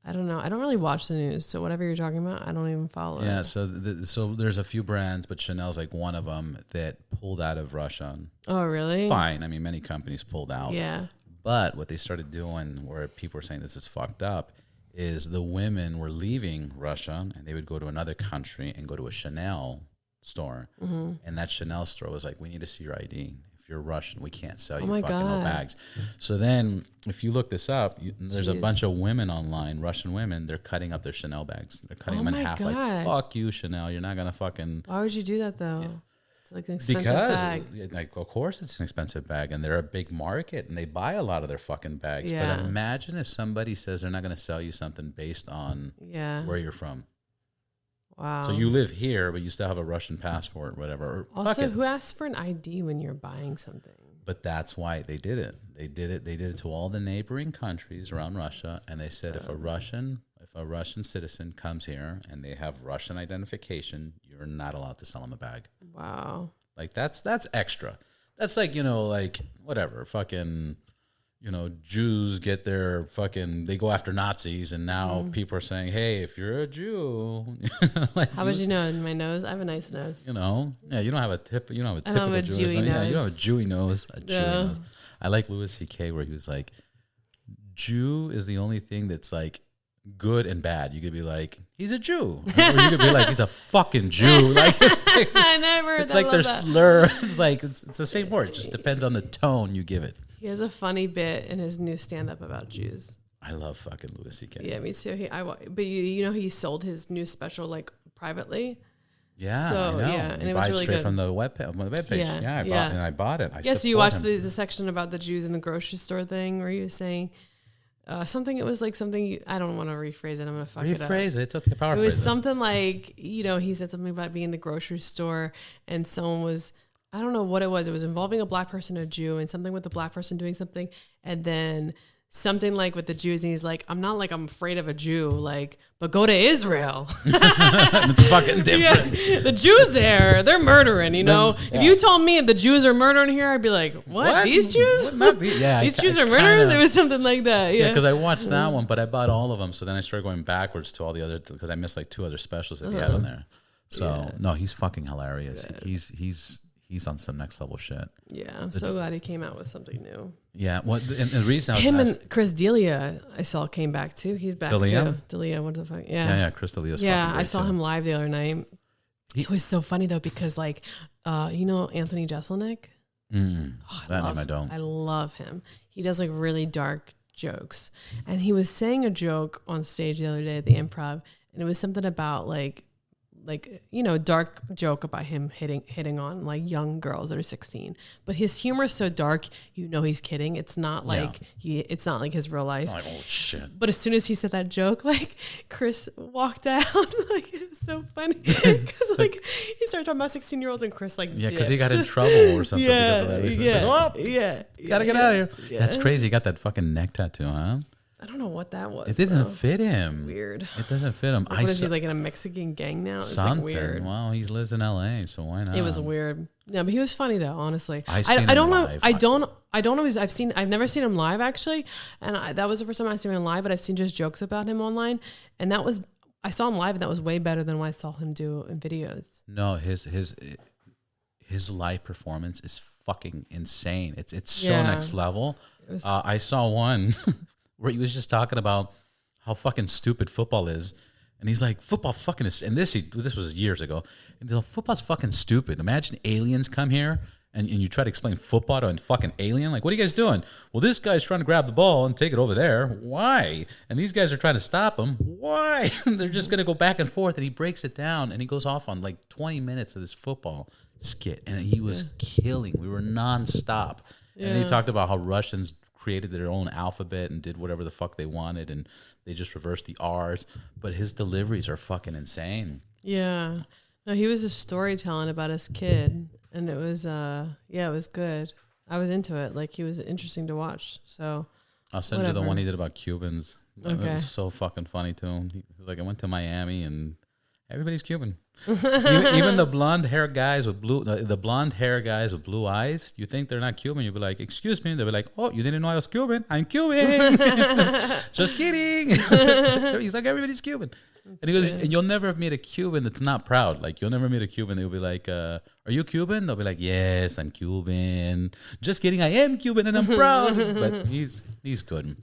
I don't know. I don't really watch the news, so whatever you're talking about, I don't even follow it. Yeah, so there's a few brands, but Chanel's like one of them that pulled out of Russia. Oh, really? Fine. I mean, many companies pulled out. Yeah. But what they started doing, where people were saying this is fucked up, is the women were leaving Russia and they would go to another country and go to a Chanel store. Mm-hmm. And that Chanel store was like, we need to see your ID. If you're Russian, we can't sell you fucking no bags. So then if you look this up, there's a bunch of women online, Russian women, they're cutting up their Chanel bags. They're cutting them in half. God. Like, fuck you, Chanel. You're not going to fucking... Why would you do that, though? Yeah. It's like an expensive bag. Like, of course it's an expensive bag, and they're a big market, and they buy a lot of their fucking bags. Yeah. But imagine if somebody says they're not going to sell you something based on where you're from. Wow. So you live here, but you still have a Russian passport, whatever. Or also, who asks for an ID when you're buying something? But that's why they did it. They did it to all the neighboring countries around Russia, and they said if a Russian citizen comes here and they have Russian identification, you're not allowed to sell them a bag. Wow. Like that's extra. That's like, like whatever, fucking, Jews get their fucking, they go after Nazis, and now people are saying, hey, if you're a Jew, like how would you know? In my nose, I have a nice nose. Yeah, you don't have a typical Jewish nose. Yeah, you don't have a Jewy nose. Nose. I like Louis C.K. where he was like, Jew is the only thing that's like good and bad. You could be like, he's a Jew, or you could be like, he's a fucking Jew. Like I never heard it's like their slur. It's like it's the same word. It just depends on the tone you give it. He has a funny bit in his new stand-up about Jews. I love fucking Louis C.K. Yeah, me too. But he sold his new special like privately. Yeah, so I know. yeah, and it was really straight good from the webpage. Yeah, I bought it. So you watched the section about the Jews in the grocery store thing where he was saying something. It was like something I don't want to rephrase it. I'm gonna fuck it up. Rephrase it. It's okay. Paraphrase it was something like he said something about being in the grocery store and someone was. I don't know what it was. It was involving a black person, a Jew, and something with the black person doing something. And then something like with the Jews, and he's like, I'm afraid of a Jew, like, but go to Israel. It's fucking different. Yeah, the Jews they're murdering, you know. Yeah. If you told me the Jews are murdering here, I'd be like, what? These Jews? These Jews are murderers? It was something like that. Yeah, because I watched that one, but I bought all of them. So then I started going backwards to all the other, because I missed like 2 other specials that he had on there. So no, he's fucking hilarious. He's on some next level shit. Yeah, I'm so glad he came out with something new. Yeah, well, and the reason I was and Chris D'Elia, I saw came back too. He's back too. D'Elia, what the fuck? Yeah, Chris D'Elia's yeah. fucking great I saw him live the other night. It was so funny though because like, you know Anthony Jeselnik. Name I don't. I love him. He does like really dark jokes, and he was saying a joke on stage the other day at the Improv, and it was something about like you know, dark joke about him hitting on like young girls that are 16. But his humor is so dark, you know he's kidding. It's not like it's not like his real life. Like, oh shit. But as soon as he said that joke, like Chris walked out. Like it was so funny because like he started talking about 16-year-olds and Chris like because he got in trouble or something. Because of that reason. Gotta get out of here. Yeah. That's crazy. He got that fucking neck tattoo, huh? I don't know what that was. It didn't fit him. Weird. It doesn't fit him. Like, what is he, like in a Mexican gang now? It's something. like weird. Well, he lives in LA, so why not? It was weird. Yeah, but he was funny though, honestly. I don't know. live. I don't always. I've never seen him live actually, and that was the first time I seen him live. But I've seen just jokes about him online, and I saw him live, and that was way better than what I saw him do in videos. No, his live performance is fucking insane. It's so next level. I saw one where he was just talking about how fucking stupid football is. And he's like, football fucking is, and this was years ago. And he's like, football's fucking stupid. Imagine aliens come here and you try to explain football to a fucking alien. Like, what are you guys doing? Well, this guy's trying to grab the ball and take it over there. Why? And these guys are trying to stop him. Why? They're just going to go back and forth. And he breaks it down and he goes off on like 20 minutes of this football skit. And he was killing. We were nonstop. Yeah. And he talked about how Russians created their own alphabet and did whatever the fuck they wanted, and they just reversed the R's. But his deliveries are fucking insane. Yeah. No, he was just storytelling about his kid, and it was it was good. I was into it. Like, he was interesting to watch. So I'll send you the one he did about Cubans. Okay. It was so fucking funny to him. He was like, I went to Miami and everybody's Cuban. even the blonde hair guys with blue eyes, you think they're not Cuban, you'll be like, excuse me, they'll be like, oh, you didn't know I was Cuban? I'm Cuban. Just kidding. He's like, everybody's Cuban. And he goes, and you'll never meet a Cuban that's not proud. Like, you'll never meet a Cuban that'll be like, are you Cuban? They'll be like, yes, I'm Cuban. Just kidding, I am Cuban and I'm proud. But he's good.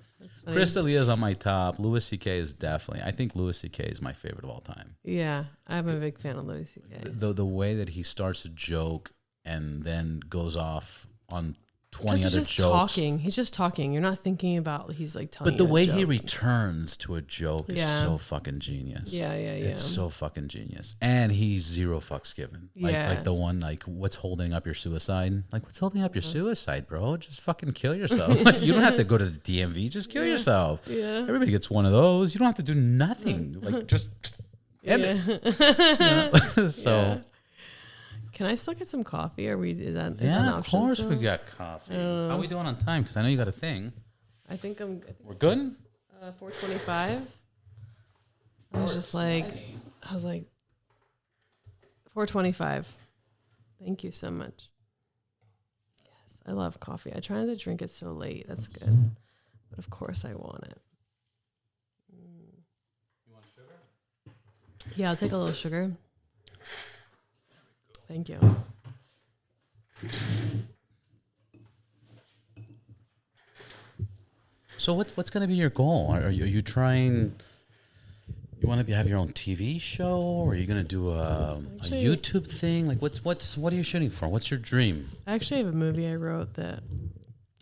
Chris D'Elia is on my top. Louis C.K. is definitely. I think Louis C.K. is my favorite of all time. Yeah, I'm a big fan of Louis C.K. The way that he starts a joke and then goes off on 20 other jokes. He's just talking. You're not thinking about he's like telling. But the way he returns to a joke is so fucking genius. Yeah. It's so fucking genius. And he's zero fucks given. Like the one, like, what's holding up your suicide? Like, what's holding up your suicide, bro? Just fucking kill yourself. Like, you don't have to go to the DMV. Just kill yourself. Yeah. Everybody gets one of those. You don't have to do nothing. Like, just end it. So. Can I still get some coffee? Is that an of option? Course still? we got coffee. How are we doing on time? Because I know you got a thing. We're good? 4:25. I was like 4:25. Thank you so much. Yes, I love coffee. I try not to drink it so late. That's good. But of course I want it. You want sugar? Yeah, I'll take a little sugar. Thank you. So what's going to be your goal? Are you trying? You want to have your own TV show, or are you going to do a YouTube thing? Like what are you shooting for? What's your dream? I actually have a movie I wrote that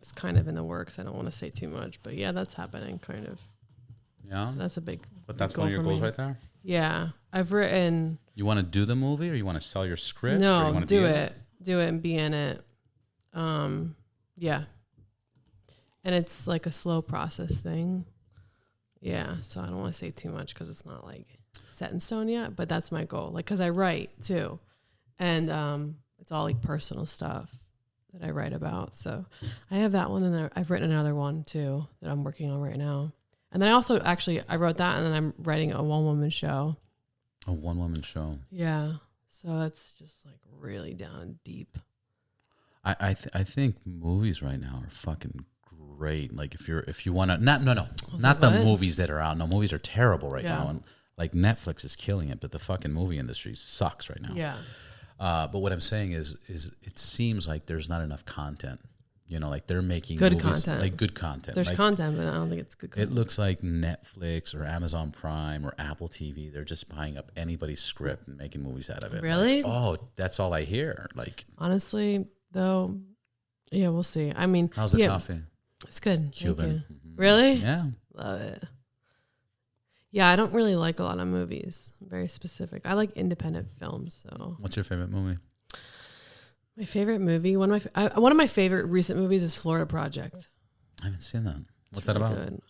is kind of in the works. I don't want to say too much, but yeah, that's happening kind of. Yeah, so that's a big. But that's one of your goals right there. Yeah, I've written. You want to do the movie, or you want to sell your script? No, do it and be in it. Yeah. And it's like a slow process thing. Yeah, so I don't want to say too much because it's not like set in stone yet, but that's my goal. Like, because I write too, and it's all like personal stuff. that I write about. So I have that one, and I've written another one too that I'm working on right now. And then I also I wrote that, and then I'm writing a one-woman show. A one-woman show. Yeah. So it's just like really down and deep. I think movies right now are fucking great. Like if you want to not the movies that are out. No, movies are terrible right now, and like Netflix is killing it, but the fucking movie industry sucks right now. Yeah. But what I'm saying is it seems like there's not enough content. You know, like they're making good movies, content. like good content. There's like, content, but I don't think it's good content. It looks like Netflix or Amazon Prime or Apple TV. They're just buying up anybody's script and making movies out of it. Really? Like, oh, that's all I hear. Like, honestly, though, yeah, we'll see. I mean, how's the coffee? It's good. Cuban. Mm-hmm. Really? Yeah. Love it. Yeah, I don't really like a lot of movies. I'm very specific. I like independent films. So, what's your favorite movie? My favorite movie, one of my favorite recent movies is Florida Project. I haven't seen that. What's that about? Good.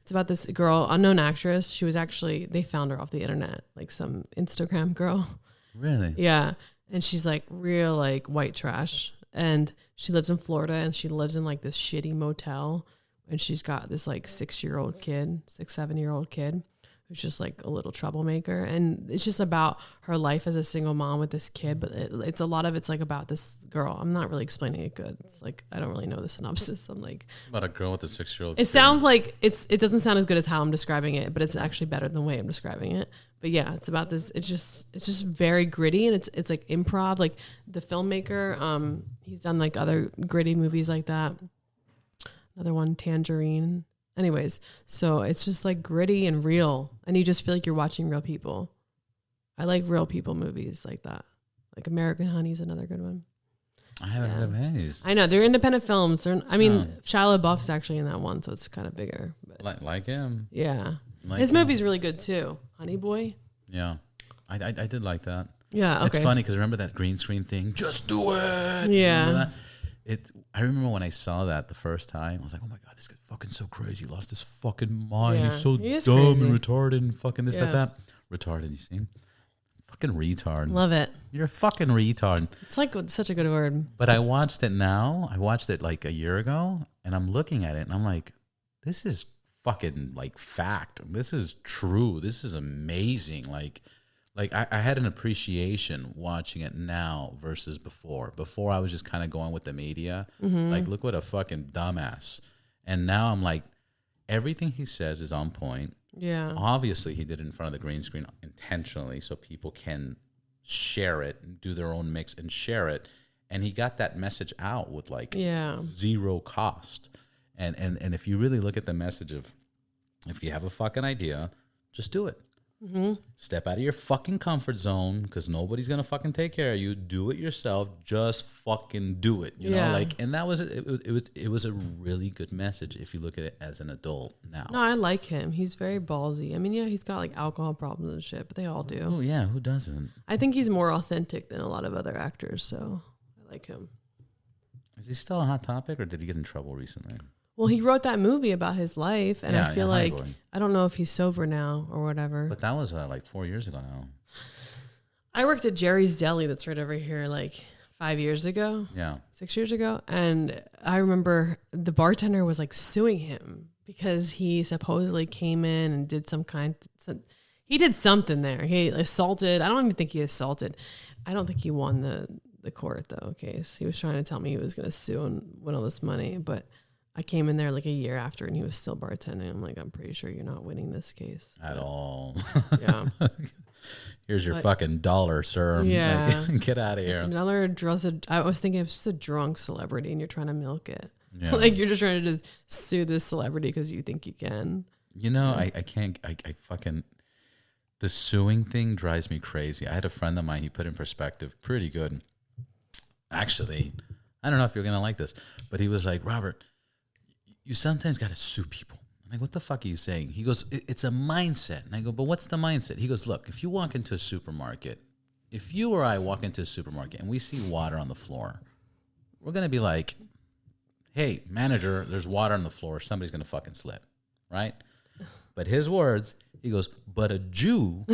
It's about this girl, unknown actress. She was actually, they found her off the internet, like some Instagram girl. Really? Yeah. And she's like real like white trash. And she lives in Florida, and she lives in like this shitty motel. And she's got this like 7-year-old kid who's just like a little troublemaker. And it's just about her life as a single mom with this kid. But it's a lot of it's like about this girl. I'm not really explaining it good. It's like, I don't really know the synopsis. I'm like, about a girl with a 6-year-old It sounds like it doesn't sound as good as how I'm describing it, but it's actually better than the way I'm describing it. But yeah, it's about this. It's just very gritty, and it's like improv. Like the filmmaker, he's done like other gritty movies like that. Another one, Tangerine. Anyways, so it's just like gritty and real, and you just feel like you're watching real people. I like real people movies like that. Like American Honey is another good one. I haven't heard of any. I know they're independent films. Shia LaBeouf's actually in that one, so it's kind of bigger. But like him. Yeah, like his him. movie's really good too. Honey Boy. Yeah, I did like that. Yeah, okay. It's funny because remember that green screen thing? Just do it. Yeah. I remember when I saw that the first time, I was like, oh my God, this guy's fucking so crazy. He lost his fucking mind. Yeah, He's so he is dumb crazy. and retarded and fucking this, Yeah. that. Retarded, you see? Fucking retard. Love it. You're a fucking retard. It's like such a good word. But I watched it now. I watched it like a year ago, and I'm looking at it, and I'm like, this is fucking like fact. This is true. This is amazing. Like I had an appreciation watching it now versus before. Before I was just kind of going with the media. Mm-hmm. Like, look what a fucking dumbass. And now I'm like, everything he says is on point. Yeah. Obviously, he did it in front of the green screen intentionally so people can share it and do their own mix and share it. And he got that message out with like zero cost. And if you really look at the message of, if you have a fucking idea, just do it. Mm-hmm. Step out of your fucking comfort zone, because nobody's gonna fucking take care of you. Do it yourself. Just fucking do it. You know, like, and that was it was a really good message if you look at it as an adult now. No, I like him. He's very ballsy. I mean, yeah, he's got like alcohol problems and shit, but they all do. Oh yeah, who doesn't? I think he's more authentic than a lot of other actors, so I like him. Is he still a hot topic, or did he get in trouble recently? Well, he wrote that movie about his life, and I feel like, Boy. I don't know if he's sober now or whatever. But that was like 4 years ago now. I worked at Jerry's Deli that's right over here like 5 years ago. Yeah. 6 years ago. And I remember the bartender was like suing him because he supposedly came in and did he did something there. He assaulted. I don't even think he assaulted. I don't think he won the court though case. He was trying to tell me he was going to sue and win all this money, but I came in there like a year after and he was still bartending. I'm like, I'm pretty sure you're not winning this case. At all. Yeah. Here's your fucking dollar, sir. Yeah. Like, get out of here. It's another I was thinking it's just a drunk celebrity and you're trying to milk it. Yeah. Like you're just trying to sue this celebrity because you think you can. You know, I can't, I fucking, the suing thing drives me crazy. I had a friend of mine, he put in perspective pretty good. Actually, I don't know if you're going to like this, but he was like, Robert, you sometimes got to sue people. I'm like, what the fuck are you saying? He goes, it's a mindset. And I go, but what's the mindset? He goes, look, if you walk into a supermarket, if you or I walk into a supermarket and we see water on the floor, we're going to be like, hey, manager, there's water on the floor. Somebody's going to fucking slip, right? But his words, he goes, but a Jew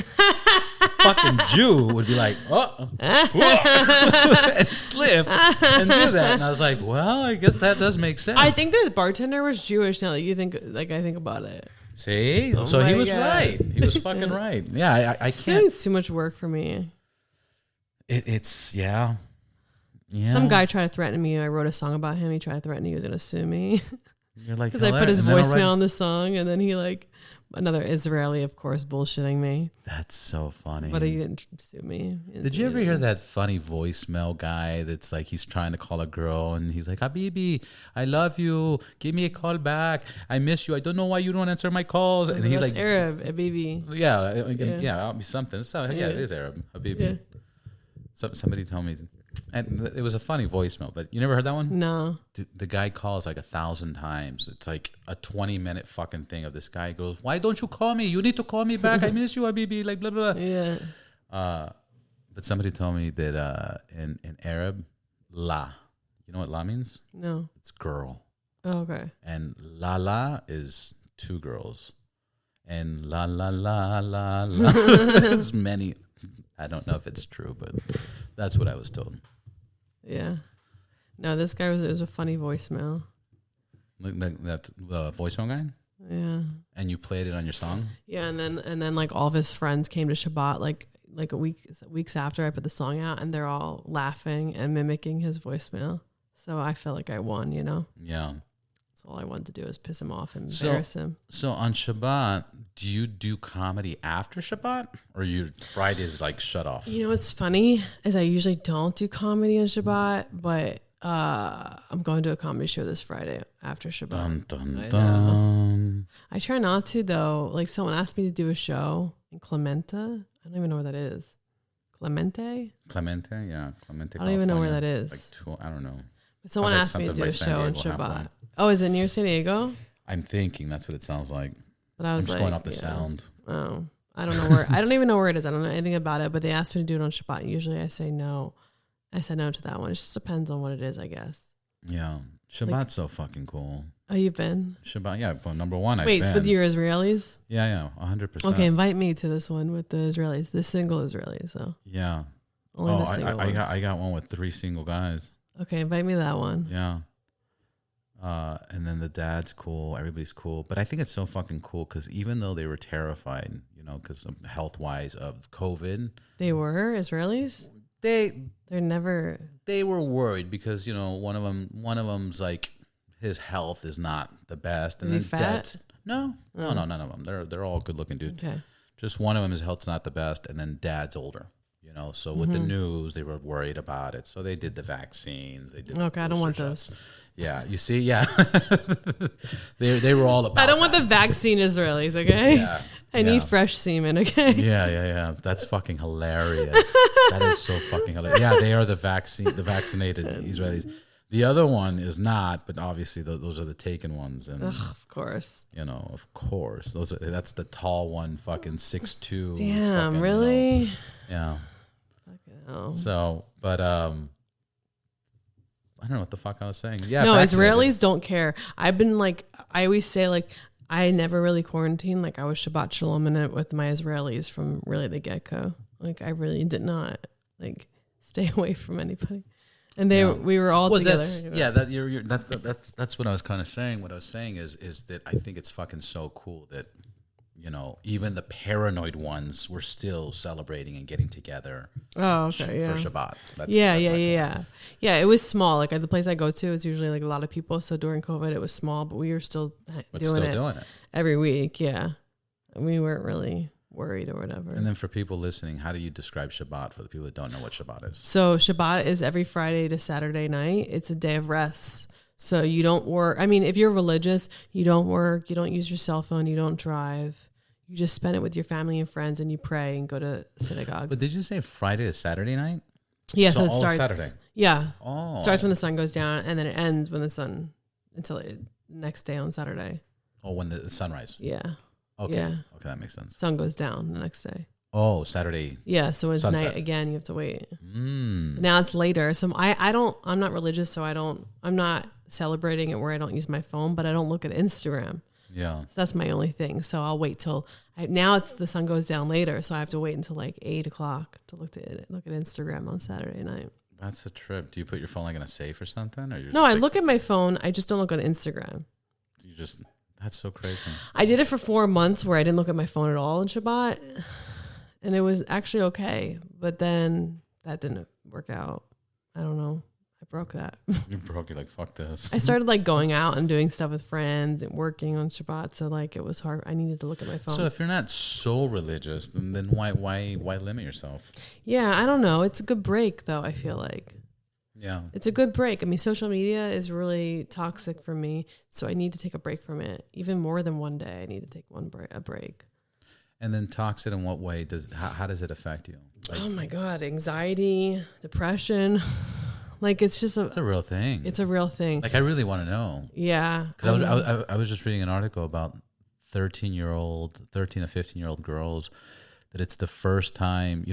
fucking Jew would be like, oh, and slip and do that. And I was like, well, I guess that does make sense. I think the bartender was Jewish now that you think, like I think about it. See? So he was right. He was fucking right. Yeah, I can't. It's too much work for me. It's, yeah. Some guy tried to threaten me. I wrote a song about him. He tried to threaten me. He was going to sue me. You're like, because I put his voicemail on the song, and then he like, another Israeli, of course, bullshitting me. That's so funny. But he didn't sue me. Did you ever hear that funny voicemail guy that's like, he's trying to call a girl and he's like, Habibi, I love you. Give me a call back. I miss you. I don't know why you don't answer my calls. And he's like, Arab, Habibi. Yeah, something. So yeah, it is Arab, Habibi. Yeah. Somebody told me, and it was a funny voicemail, but you never heard that one? No. The guy calls like 1,000 times. It's like a 20-minute fucking thing of this guy goes, why don't you call me? You need to call me back. I miss you, Habibi. Like, blah, blah, blah. Yeah. But somebody told me that in Arab, la. You know what la means? No. It's girl. Oh, okay. And la is two girls. And la is many. I don't know if it's true, but that's what I was told. Yeah. No, this guy it was a funny voicemail. That voicemail guy? Yeah. And you played it on your song? Yeah, and then like all of his friends came to Shabbat like weeks after I put the song out, and they're all laughing and mimicking his voicemail. So I felt like I won, you know? Yeah. That's all I wanted to do is piss him off and embarrass him. So on Shabbat, do you do comedy after Shabbat, or Fridays like shut off? You know what's funny is I usually don't do comedy on Shabbat, but I'm going to a comedy show this Friday after Shabbat. Dun, dun. I try not to though. Like someone asked me to do a show in Clemente. I don't even know where that is. Clemente, yeah. Clemente, I don't California. even know where that is. Like I don't know. But someone asked me to do a show on Shabbat. Oh, is it near San Diego? I'm thinking that's what it sounds like. But I was just going off the sound. Oh, I don't know where. I don't even know where it is. I don't know anything about it. But they asked me to do it on Shabbat. Usually, I say no. I said no to that one. It just depends on what it is, I guess. Yeah, Shabbat's so fucking cool. Oh, you've been? Shabbat, yeah. Well, number one, Wait, it's with your Israelis? Yeah, 100%. Okay, invite me to this one with the Israelis, the single Israelis. So yeah. Only the single ones. I got one with 3 single guys. Okay, invite me to that one. Yeah. And then the dad's cool. Everybody's cool. But I think it's so fucking cool because even though they were terrified, you know, because health-wise of COVID. They were Israelis? They're never. They were worried because, you know, one of them's like, his health is not the best. And is he fat? No, none of them. They're all good-looking dudes. Okay. Just one of them, his health's not the best, and then dad's older. You know, so with the news, they were worried about it. So they did the vaccines. They did. Okay, I don't want those. Yeah, you see, yeah, they were all about. I don't want the vaccine Israelis. Okay. Yeah. I need fresh semen. Okay. Yeah. That's fucking hilarious. That is so fucking hilarious. Yeah, they are the vaccinated Israelis. The other one is not, but obviously those are the taken ones, and of course, you know, of course, that's the tall one, fucking 6'2". Damn, really? You know, yeah. Fucking hell. So, but I don't know what the fuck I was saying. Yeah, no, Israelis don't care. I've been like, I always say like, I never really quarantined. Like I was Shabbat Shalom in it with my Israelis from really the get-go. Like I really did not like stay away from anybody. And we were all together. That's what I was kind of saying. What I was saying is that I think it's fucking so cool that, you know, even the paranoid ones were still celebrating and getting together. Oh, okay, for Shabbat. That's Yeah, it was small. Like at the place I go to, it's usually like a lot of people. So during COVID, it was small, but we were still doing it every week. Yeah, we weren't really worried or whatever. And then for people listening, how do you describe Shabbat for the people that don't know what Shabbat is? So Shabbat is every Friday to Saturday night. It's a day of rest. So you don't work. I mean, if you're religious, you don't work, you don't use your cell phone, you don't drive. You just spend it with your family and friends, and you pray and go to synagogue. But did you say Friday to Saturday night? Yeah, so it starts Saturday. Yeah. Oh. Starts when the sun goes down, and then it ends when the sun until the next day on Saturday. Oh, when the sunrise. Yeah. Okay. Yeah. Okay, that makes sense. Sun goes down the next day. Oh, Saturday. Yeah, so when it's night again, you have to wait. So now it's later. So I'm not religious, so I'm not celebrating it where I don't use my phone, but I don't look at Instagram. Yeah. So that's my only thing. So I'll wait till now it's the sun goes down later. So I have to wait until like 8:00 to look at Instagram on Saturday night. That's a trip. Do you put your phone like in a safe or something? Or No, I look at my phone. I just don't look at Instagram. That's so crazy. I did it for 4 months where I didn't look at my phone at all in Shabbat. And it was actually okay. But then that didn't work out. I don't know. I broke that. You broke it, like, fuck this. I started like going out and doing stuff with friends and working on Shabbat. So like it was hard. I needed to look at my phone. So if you're not so religious, then why limit yourself? Yeah, I don't know. It's a good break though, I feel like. Yeah. It's a good break. I mean, social media is really toxic for me. So I need to take a break from it. Even more than one day, I need to take a break. And then toxic in what way? How does it affect you? Like, oh my God, anxiety, depression. Like it's just it's a real thing. It's a real thing. Like I really want to know. Yeah. Because I was just reading an article about 13 or 15-year-old girls, that it's the first time,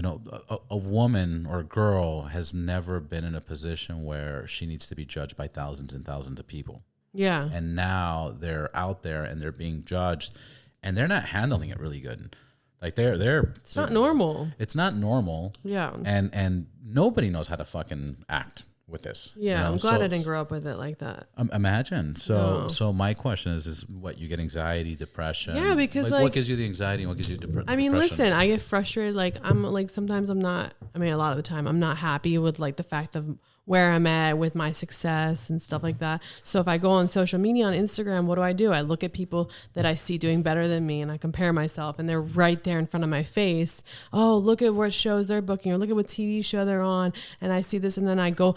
a woman or a girl has never been in a position where she needs to be judged by thousands and thousands of people. Yeah. And now they're out there and they're being judged and they're not handling it really good. Like it's not normal. It's not normal. Yeah. And nobody knows how to fucking act with this. Yeah, I'm glad I didn't grow up with it like that. Imagine. So my question is what, you get anxiety, depression? Yeah, because what gives you the anxiety and what gives you depression? I mean, listen, I get frustrated. Like I'm like, sometimes I'm not, a lot of the time I'm not happy with like the fact of where I'm at with my success and stuff like that. So if I go on social media, on Instagram, what do? I look at people that I see doing better than me and I compare myself and they're right there in front of my face. Oh, look at what shows they're booking or look at what TV show they're on. And I see this and then I go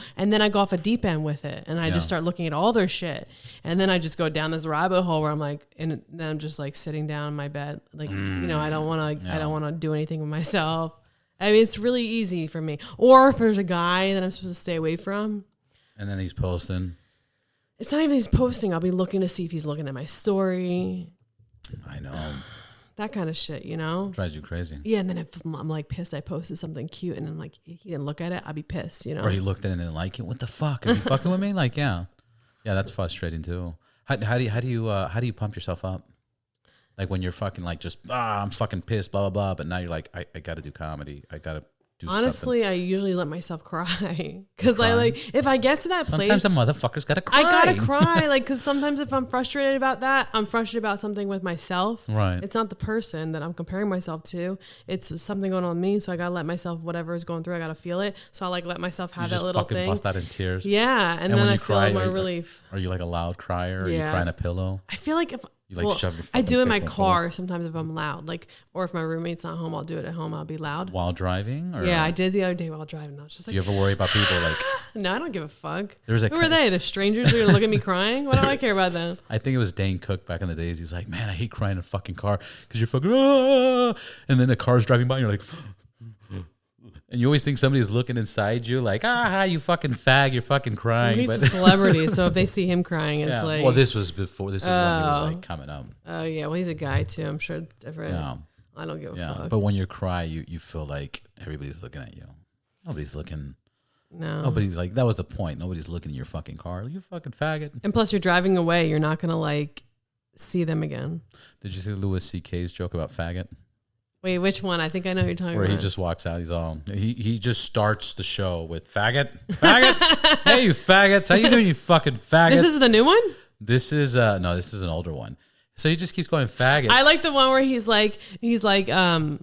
off a deep end with it and I just start looking at all their shit. And then I just go down this rabbit hole where I'm like, and then I'm just like sitting down in my bed. Like, I don't want to do anything with myself. I mean, it's really easy for me. Or if there's a guy that I'm supposed to stay away from. And then he's posting. It's not even he's posting. I'll be looking to see if he's looking at my story. I know. That kind of shit, Drives you crazy. Yeah, and then if I'm like pissed, I posted something cute and I'm like, he didn't look at it, I'll be pissed, Or he looked at it and didn't like it. What the fuck? Are you fucking with me? Like, yeah. Yeah, that's frustrating too. How do you pump yourself up? Like when you're fucking like just, I'm fucking pissed, blah, blah, blah. But now you're like, I got to do comedy. I got to do Honestly, something. I usually let myself cry. Because I like, if I get to that sometimes place. Sometimes a motherfucker's got to cry. I got to cry. Like, because sometimes if I'm frustrated about that, I'm frustrated about something with myself. Right. It's not the person that I'm comparing myself to. It's something going on with me. So I got to let myself, whatever is going through, I got to feel it. So I like let myself have that little thing. Bust out in tears. Yeah. And then I feel more relief. Are you like a loud crier? Or are you crying a pillow? I feel like if you like shove your I do in my car sometimes if I'm loud, like, or if my roommate's not home, I'll do it at home. I'll be loud while driving. Or? Yeah, I did the other day while driving. I was just like, do you ever worry about people like? No, I don't give a fuck. Who are they? The strangers who are gonna look at me crying? What do I care about them? I think it was Dane Cook back in the days. He was like, man, I hate crying in a fucking car because you're fucking, and then the car's driving by and you're like. And you always think somebody's looking inside you like, you fucking fag, you're fucking crying. Well, he's a celebrity, so if they see him crying, it's like... Well, this was before. This is when he was like coming up. Oh, yeah. Well, he's a guy, too. I'm sure it's different. Yeah. I don't give a fuck. But when you cry, you feel like everybody's looking at you. Nobody's looking... No. Nobody's like... That was the point. Nobody's looking at your fucking car. You fucking faggot. And plus, you're driving away. You're not going to, like, see them again. Did you see Louis C.K.'s joke about faggot? Wait, which one? I think I know who you're talking about. Where he just walks out. He's all he just starts the show with faggot. Hey, you faggots! How you doing, you fucking faggots? This is the new one? This is no, this is an older one. So he just keeps going faggot. I like the one where he's like something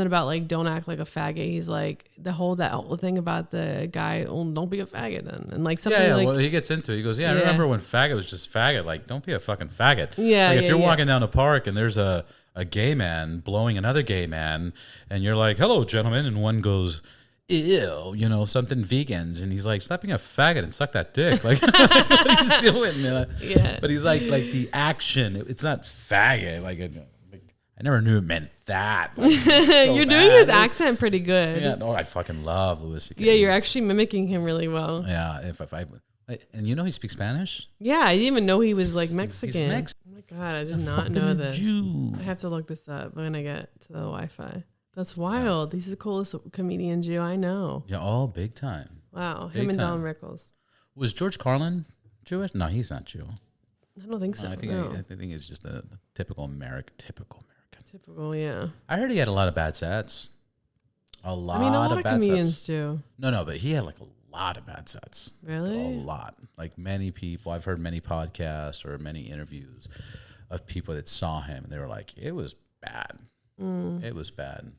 about like don't act like a faggot. He's like that whole thing about the guy, don't be a faggot, and like something. Yeah, like, well, he gets into it. He goes, I remember when faggot was just faggot. Like, don't be a fucking faggot. Yeah, like if you're walking down the park and there's a gay man blowing another gay man, and you're like, hello, gentlemen, and one goes, ew, something vegans, and he's like, stop being a faggot and suck that dick. Like, what are you doing? Yeah. But he's like the action, it's not faggot. Like, I never knew it meant that. Like, so you're doing his accent pretty good. Yeah, no, I fucking love Louis C.K. Yeah, you're actually mimicking him really well. Yeah, if I and he speaks Spanish? Yeah, I didn't even know he was like Mexican. He's Mexican. Oh my God, I did not know this. Jew. I have to look this up when I get to the Wi-Fi. That's wild. Yeah. He's the coolest comedian Jew I know. Yeah, all big time. Wow, big him and time. Don Rickles. Was George Carlin Jewish? No, he's not Jew. I don't think so. I think it's just a typical American. Typical, yeah. I heard he had a lot of bad sets. A lot of bad comedians sets. do. No, but he had like a lot of bad sets. Really? A lot. Like many people, I've heard many podcasts or many interviews of people that saw him and they were like, it was bad. It was bad.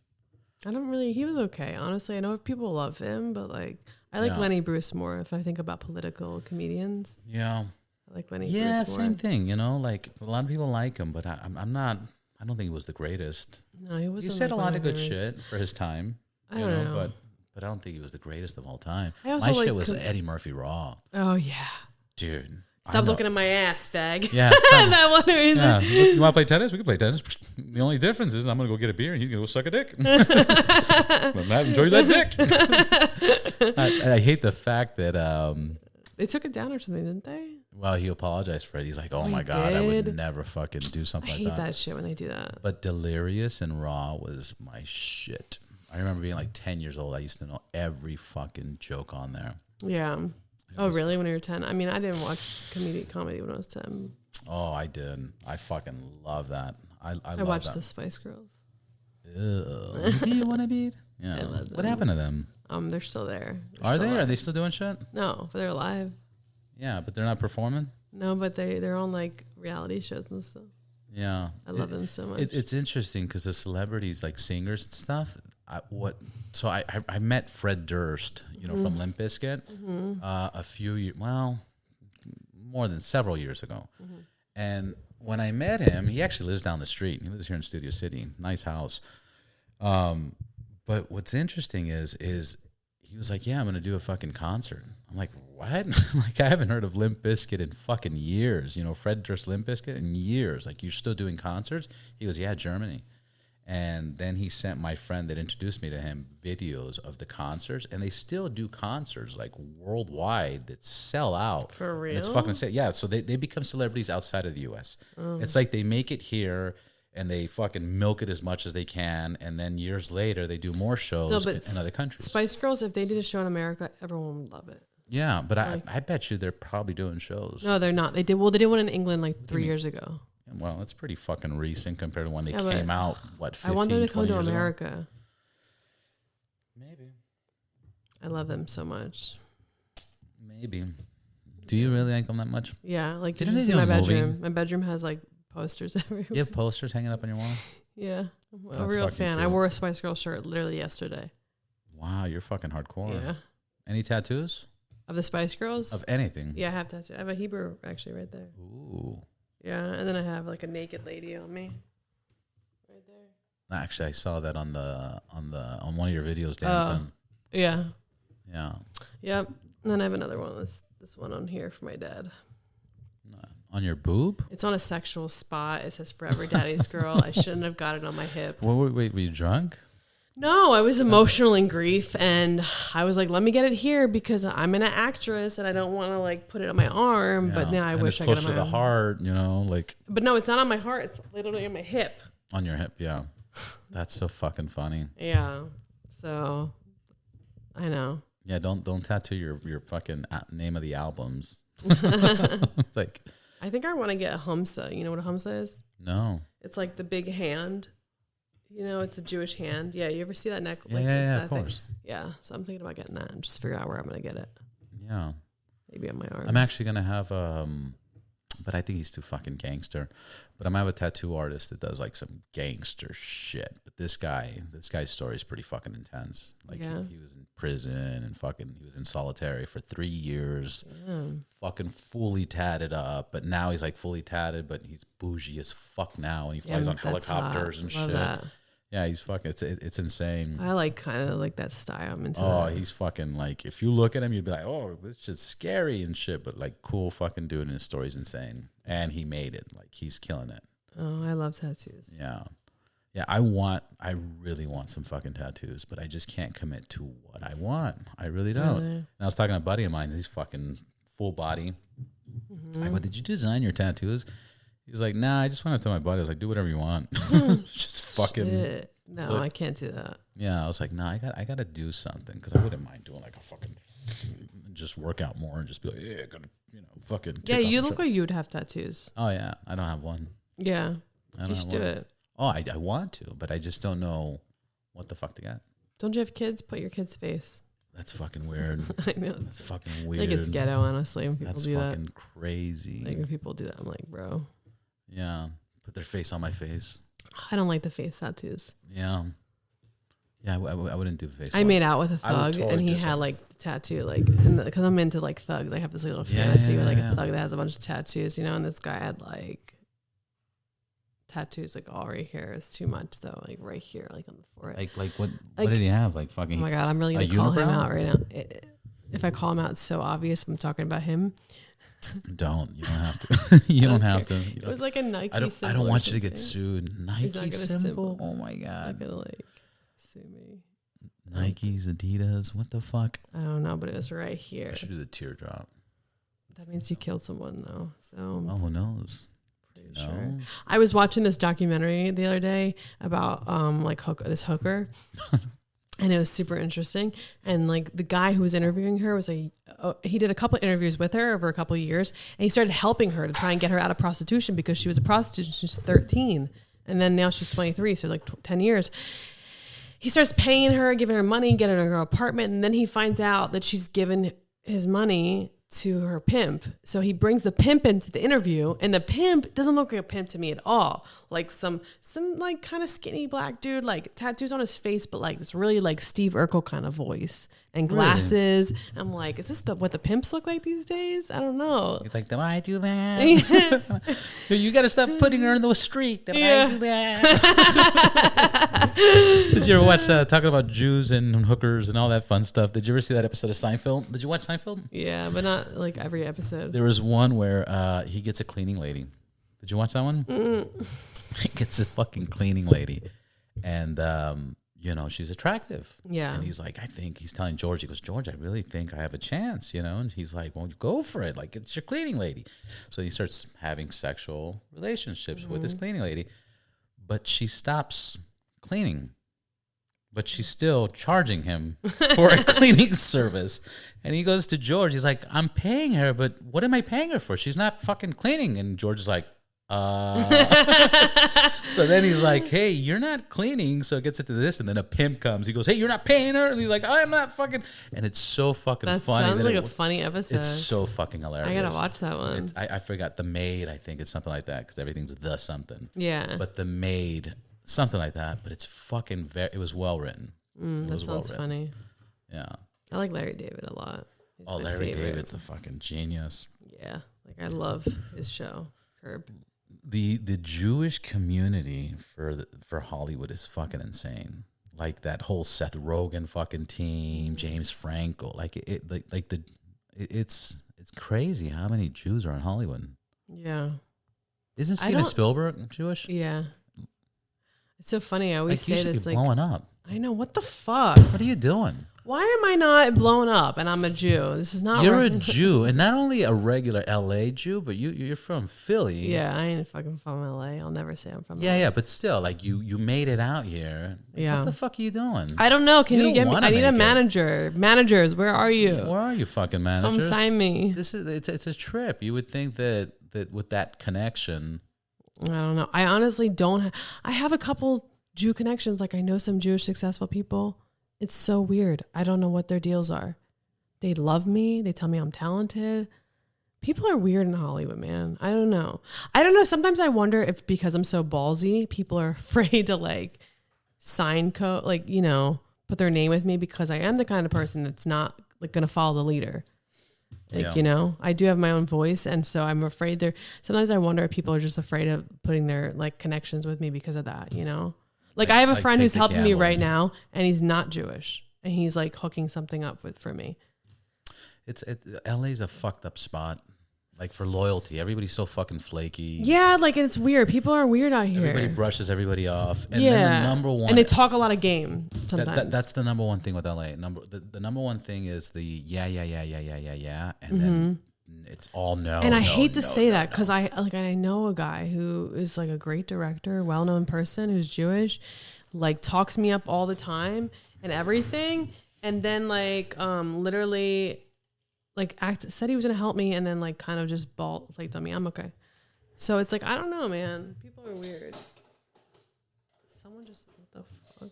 He was okay. Honestly, I know people love him, but like, I like Lenny Bruce more if I think about political comedians. Yeah. I like Lenny Bruce more. Yeah, same thing, you know, like a lot of people like him, but I'm not, I don't think he was the greatest. No, he wasn't. He said a lot of good shit for his time. I don't know. But I don't think he was the greatest of all time. My shit was Eddie Murphy Raw. Oh, yeah. Dude. Stop looking at my ass, fag. Yeah. That one reason. Yeah. You want to play tennis? We can play tennis. The only difference is I'm going to go get a beer and he's going to go suck a dick. But Matt, enjoy that dick. I hate the fact that... they took it down or something, didn't they? Well, he apologized for it. He's like, oh my God, I would never fucking do something like that. I hate that shit when they do that. But Delirious and Raw was my shit. I remember being like 10 years old. I used to know every fucking joke on there. Yeah. Oh, really? When you were 10? I mean, I didn't watch comedy when I was 10. Oh, I did. I fucking love that. I watched the Spice Girls. Ew. Do you want to be? Yeah. I love them. What happened to them? They're still there. Are they? Are they still doing shit? No, but they're alive. Yeah, but they're not performing? No, but they're on like reality shows and stuff. Yeah. I love them so much. It's interesting because the celebrities, like singers and stuff, I met Fred Durst, from Limp Bizkit, a few years, more than several years ago. And when I met him, he actually lives down the street. He lives here in Studio City, nice house. But what's interesting is he was like, yeah, I'm going to do a fucking concert. I'm like, what? Like, I haven't heard of Limp Bizkit in fucking years. Fred Durst, Limp Bizkit in years. Like, you're still doing concerts? He goes, yeah, Germany. And then he sent my friend that introduced me to him videos of the concerts, and they still do concerts like worldwide that sell out. For real? And it's fucking yeah. So they become celebrities outside of the U.S. It's like they make it here and they fucking milk it as much as they can, and then years later they do more shows in other countries. Spice Girls, if they did a show in America, everyone would love it. Yeah, but I bet you they're probably doing shows. No, they're not. They did one in England like 3 years ago. Well, it's pretty fucking recent compared to when they came out, 15, I want them to come to years America. Ago? Maybe. I love them so much. Maybe. Do you really like them that much? Yeah. Like, Didn't you they see do my a bedroom? movie? My bedroom has like posters everywhere. You have posters hanging up on your wall? Yeah. I'm a That's real fucking fan. cute. I wore a Spice Girl shirt literally yesterday. Wow, you're fucking hardcore. Yeah. Any tattoos? Of the Spice Girls? Of anything? Yeah, I have tattoos. I have a Hebrew actually right there. Ooh. Yeah, and then I have like a naked lady on me. Right there. Actually, I saw that on one of your videos dancing. Yeah. Yeah. Yep. And then I have another one. This one on here for my dad. On your boob? It's on a sexual spot. It says Forever Daddy's Girl. I shouldn't have got it on my hip. Wait, were you drunk? No, I was emotional in grief, and I was like, let me get it here because I'm an actress and I don't want to like put it on my arm. Yeah. But now I wish I got it on my close to the heart, like. But no, it's not on my heart. It's literally on my hip. On your hip, yeah. That's so fucking funny. Yeah. So, I know. Yeah, don't tattoo your fucking name of the albums. Like. I think I want to get a Humsa. You know what a Humsa is? No. It's like the big hand. It's a Jewish hand. Yeah, you ever see that neck? Yeah, of course. Yeah, so I'm thinking about getting that and just figure out where I'm going to get it. Yeah. Maybe on my arm. I'm actually going to have, but I think he's too fucking gangster. But I'm going to have a tattoo artist that does like some gangster shit. But this guy's story is pretty fucking intense. Like he was in prison and he was in solitary for 3 years. Fucking fully tatted up. But now he's like fully tatted, but he's bougie as fuck now. And he flies on helicopters and shit. That. Yeah, he's fucking, it's insane. I like kind of like that style. I'm into that. Oh, he's fucking like, if you look at him, you'd be like, oh, this shit's scary and shit. But like cool fucking dude, and his story's insane. And he made it. Like he's killing it. Oh, I love tattoos. Yeah. Yeah, I really want some fucking tattoos, but I just can't commit to what I want. I really don't. Really? And I was talking to a buddy of mine, he's fucking full body. I go, did you design your tattoos? He was like, nah, I just went up to my buddy. I was like, do whatever you want. Just fucking. Shit. No, so, I can't do that. Yeah, I was like, nah, I got to do something because I wouldn't mind doing like a fucking and just work out more and just be like, yeah, gotta, fucking. Yeah, you look like you would have tattoos. Oh yeah, I don't have one. Yeah, you should do it. Oh, I want to, but I just don't know what the fuck to get. Don't you have kids? Put your kid's face. That's fucking weird. I know. That's fucking weird. Like it's ghetto, honestly. When people That's do fucking that. crazy. Like when people do that, I'm like, bro. Yeah, put their face on my face. I don't like the face tattoos. Yeah. Yeah, I wouldn't do face. I made out with a thug, totally and he had like the tattoo, like, because I'm into like thugs. I have this little fantasy with like a thug that has a bunch of tattoos, and this guy had like tattoos like all right here. It's too much though, like right here, like on the forehead. Like what did he have? Like fucking. Oh my god, I'm really gonna call him out right now. If I call him out, it's so obvious. I'm talking about him. Don't. You don't have to. You don't have to. It was like a Nike. I don't want you to get sued. Nike symbol. Symbol. Oh my god. He's not gonna like sue me. Nikes, Adidas. What the fuck? I don't know, but it was right here. I should do the teardrop. That means you killed someone though. So. Oh, who knows? Pretty sure. I was watching this documentary the other day about this hooker. And it was super interesting. And like the guy who was interviewing her was he did a couple of interviews with her over a couple of years. And he started helping her to try and get her out of prostitution because she was a prostitute. She was 13. And then now she's 23. So like 10 years. He starts paying her, giving her money, getting her apartment. And then he finds out that she's given his money to her pimp. So he brings the pimp into the interview, and the pimp doesn't look like a pimp to me at all. Like some like kind of skinny black dude, like tattoos on his face, but like this really like Steve Urkel kind of voice and glasses. Really? I'm like, is this what the pimps look like these days? I don't know. He's like, do I do that? You got to stop putting her in the street. Do I do that? Did you ever watch talking about Jews and hookers and all that fun stuff? Did you ever see that episode of Seinfeld? Did you watch Seinfeld? Yeah, but not like every episode. There was one where he gets a cleaning lady. Did you watch that one? He gets a fucking cleaning lady, and she's attractive. Yeah. And he's like, he's telling George, he goes, George, I really think I have a chance, And he's like, well, you go for it. Like, it's your cleaning lady. So he starts having sexual relationships with this cleaning lady, but she stops cleaning. But she's still charging him for a cleaning service. And he goes to George. He's like, I'm paying her, but what am I paying her for? She's not fucking cleaning. And George is like, So then he's like, hey, you're not cleaning. So it gets into this. And then a pimp comes. He goes, hey, you're not paying her. And he's like, I'm not fucking. And it's so fucking funny. That sounds like a funny episode. It's so fucking hilarious. I gotta watch that one. I forgot. The Maid, I think it's something like that because everything's the something. Yeah. But The Maid, something like that. But it's fucking it was well written. That sounds funny. Yeah. I like Larry David a lot. He's my Larry favorite. David's the fucking genius. Yeah. Like I love his show, Curb. The Jewish community for Hollywood is fucking insane. Like that whole Seth Rogen fucking team, James Franco, it's crazy how many Jews are in Hollywood. Yeah. Isn't Steven Spielberg Jewish? Yeah. It's so funny. I always say this like blowing up. I know, what the fuck? What are you doing? Why am I not blown up and I'm a Jew? This is not. You're a Jew, and not only a regular LA Jew, but you're from Philly. Yeah, I ain't fucking from LA. I'll never say I'm from LA. Yeah, but still, like you made it out here. Yeah. What the fuck are you doing? I don't know. Can you get me? I need a manager. Managers, where are you? Where are you, fucking managers? Come sign me. It's a trip. You would think that with that connection. I don't know. I honestly don't. I have a couple Jew connections. Like I know some Jewish successful people. It's so weird. I don't know what their deals are. They love me. They tell me I'm talented. People are weird in Hollywood, man. I don't know. Sometimes I wonder if because I'm so ballsy, people are afraid to like sign code, like, put their name with me because I am the kind of person that's not like going to follow the leader. Like, I do have my own voice. And so I'm afraid sometimes I wonder if people are just afraid of putting their like connections with me because of that, Like I have a friend who's helping me right now and he's not Jewish and he's like hooking something up for me. LA's a fucked up spot. Like for loyalty, everybody's so fucking flaky. Yeah, like it's weird. People are weird out here. Everybody brushes everybody off. And then the number one, and they talk a lot of game sometimes. That's the number one thing with LA. The number one thing is the yeah, and then it's all no. And I hate to say that because I know a guy who is like a great director, well-known person who's Jewish, like talks me up all the time and everything, and then like literally like said he was gonna help me, and then like kind of just flaked on me. I'm okay. So it's like I don't know, man. People are weird. Someone just what the fuck.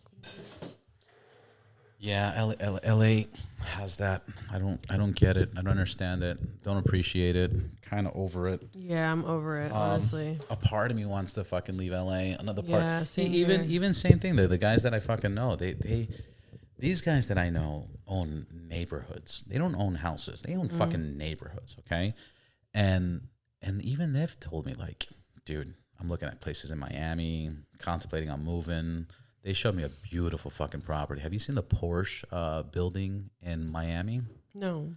Yeah, LA has that. I don't get it. I don't understand it. Don't appreciate it. Kind of over it. Yeah, I'm over it. Honestly, a part of me wants to fucking leave LA. Another part, yeah, even same thing. The guys that I fucking know, these guys that I know own neighborhoods. They don't own houses. They own fucking neighborhoods. Okay, and even they've told me like, dude, I'm looking at places in Miami, contemplating on moving. They showed me a beautiful fucking property. Have you seen the Porsche building in Miami? No.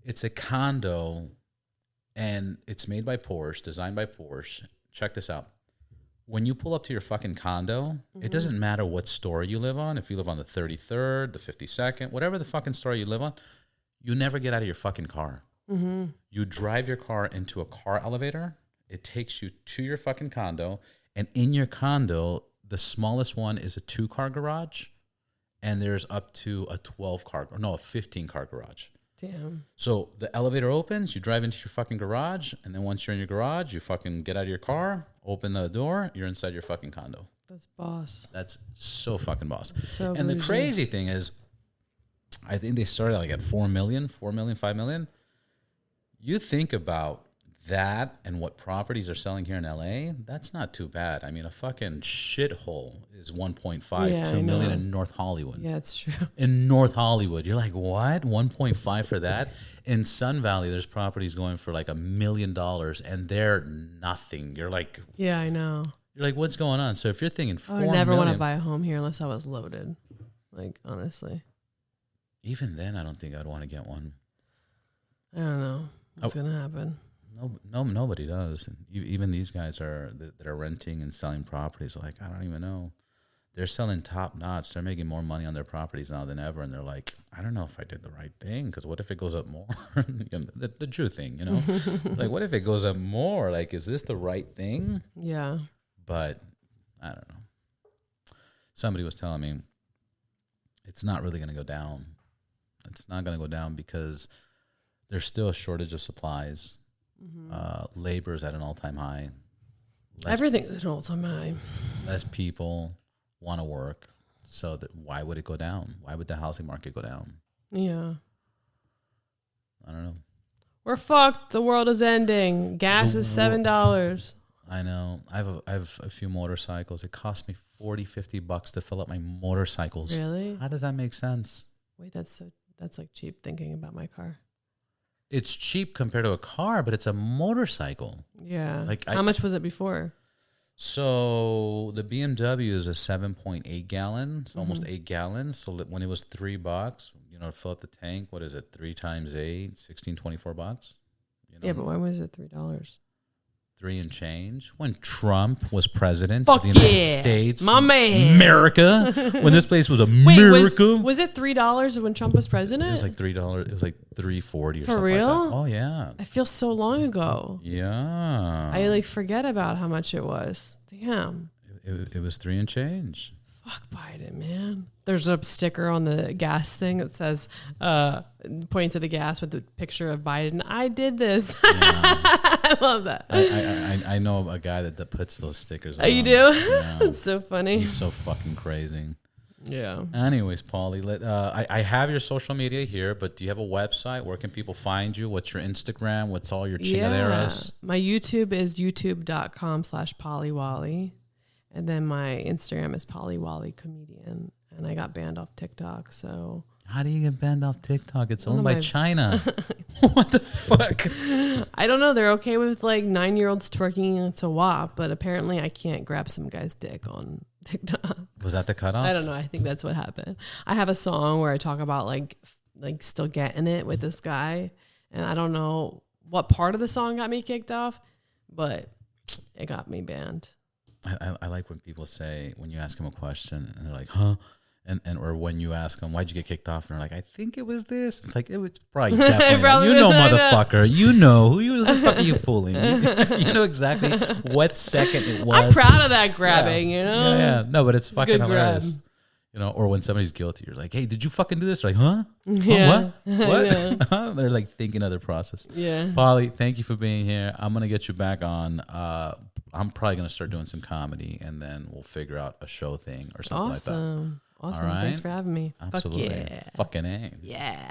It's a condo, and it's made by Porsche, designed by Porsche. Check this out. When you pull up to your fucking condo, it doesn't matter what story you live on. If you live on the 33rd, the 52nd, whatever the fucking story you live on, you never get out of your fucking car. Mm-hmm. You drive your car into a car elevator. It takes you to your fucking condo, and in your condo, the smallest one is a 2-car garage, and there's up to a 15-car garage. Damn. So the elevator opens, you drive into your fucking garage, and then once you're in your garage, you fucking get out of your car, open the door, you're inside your fucking condo. That's boss. That's so fucking boss. So and bougie. The crazy thing is, I think they started like at 4 million, 5 million. You think about that and what properties are selling here in LA, that's not too bad. I mean, a fucking shithole is 1.5, 2 million in North Hollywood. Yeah, it's true. In North Hollywood, you're like, what? 1.5 for that? In Sun Valley, there's properties going for like $1 million, and they're nothing. You're like, yeah, I know. You're like, what's going on? So if you're thinking $4 million, I never want to buy a home here unless I was loaded. Like, honestly. Even then, I don't think I'd want to get one. I don't know what's gonna happen. No, nobody does. Even these guys that are renting and selling properties are like, I don't even know. They're selling top notch. They're making more money on their properties now than ever. And they're like, I don't know if I did the right thing, because what if it goes up more? the Jew thing, you know? Like, what if it goes up more? Like, is this the right thing? Yeah. But I don't know. Somebody was telling me it's not really going to go down. It's not going to go down because there's still a shortage of supplies. Labor is at an all-time high. Everything's at an all-time high. Less people want to work, so why would it go down? Why would the housing market go down? Yeah. I don't know. We're fucked. The world is ending. Gas is $7. I know. I have a few motorcycles. It cost me $40-$50 to fill up my motorcycles. Really? How does that make sense? Wait, that's like cheap thinking about my car. It's cheap compared to a car, but it's a motorcycle. Yeah. Like how much was it before? So the BMW is a 7.8 gallon, so almost 8 gallons. So when it was $3, to fill up the tank, what is it? 3 times 8, 16, $24. Yeah, but why was it $3? 3 and change. When Trump was president of the United States, my man, America. When this place was America. Wait, was it $3 when Trump was president? It was like $3. It was like $3.40 or something. For real? Like that. Oh yeah. I feel so long ago. Yeah. I like forget about how much it was. Damn. It was 3 and change. Fuck Biden, man. There's a sticker on the gas thing that says, pointing to the gas with the picture of Biden. I did this. Yeah. I love that. I know a guy that puts those stickers on. Oh, you do? Yeah. It's so funny. He's so fucking crazy. Yeah. Anyways, Polly, I have your social media here, but do you have a website? Where can people find you? What's your Instagram? What's all your chingaderas? My YouTube is youtube.com/Polly Wolly. And then my Instagram is Polly Wolly Comedian. And I got banned off TikTok, so... How do you get banned off TikTok? It's owned by China. What the fuck? I don't know. They're okay with like 9-year-olds twerking to WAP, but apparently I can't grab some guy's dick on TikTok. Was that the cutoff? I don't know. I think that's what happened. I have a song where I talk about like still getting it with this guy. And I don't know what part of the song got me kicked off, but it got me banned. I like when people say, when you ask them a question and they're like, huh? And or when you ask them, why'd you get kicked off? And they're like, I think it was this. It's like, it was probably definitely. You know, motherfucker. You know. Who the fuck are you fooling? You know exactly what second it was. I'm proud of that grabbing, you know? Yeah. No, but it's fucking hilarious. You know, or when somebody's guilty, you're like, hey, did you fucking do this? They're like, huh? Yeah. Huh? What? They're like thinking of their process. Yeah. Polly, thank you for being here. I'm going to get you back on. I'm probably going to start doing some comedy, and then we'll figure out a show thing or something like that. Awesome. All right? Thanks for having me. Absolutely. Fuck yeah. Fucking A. Yeah.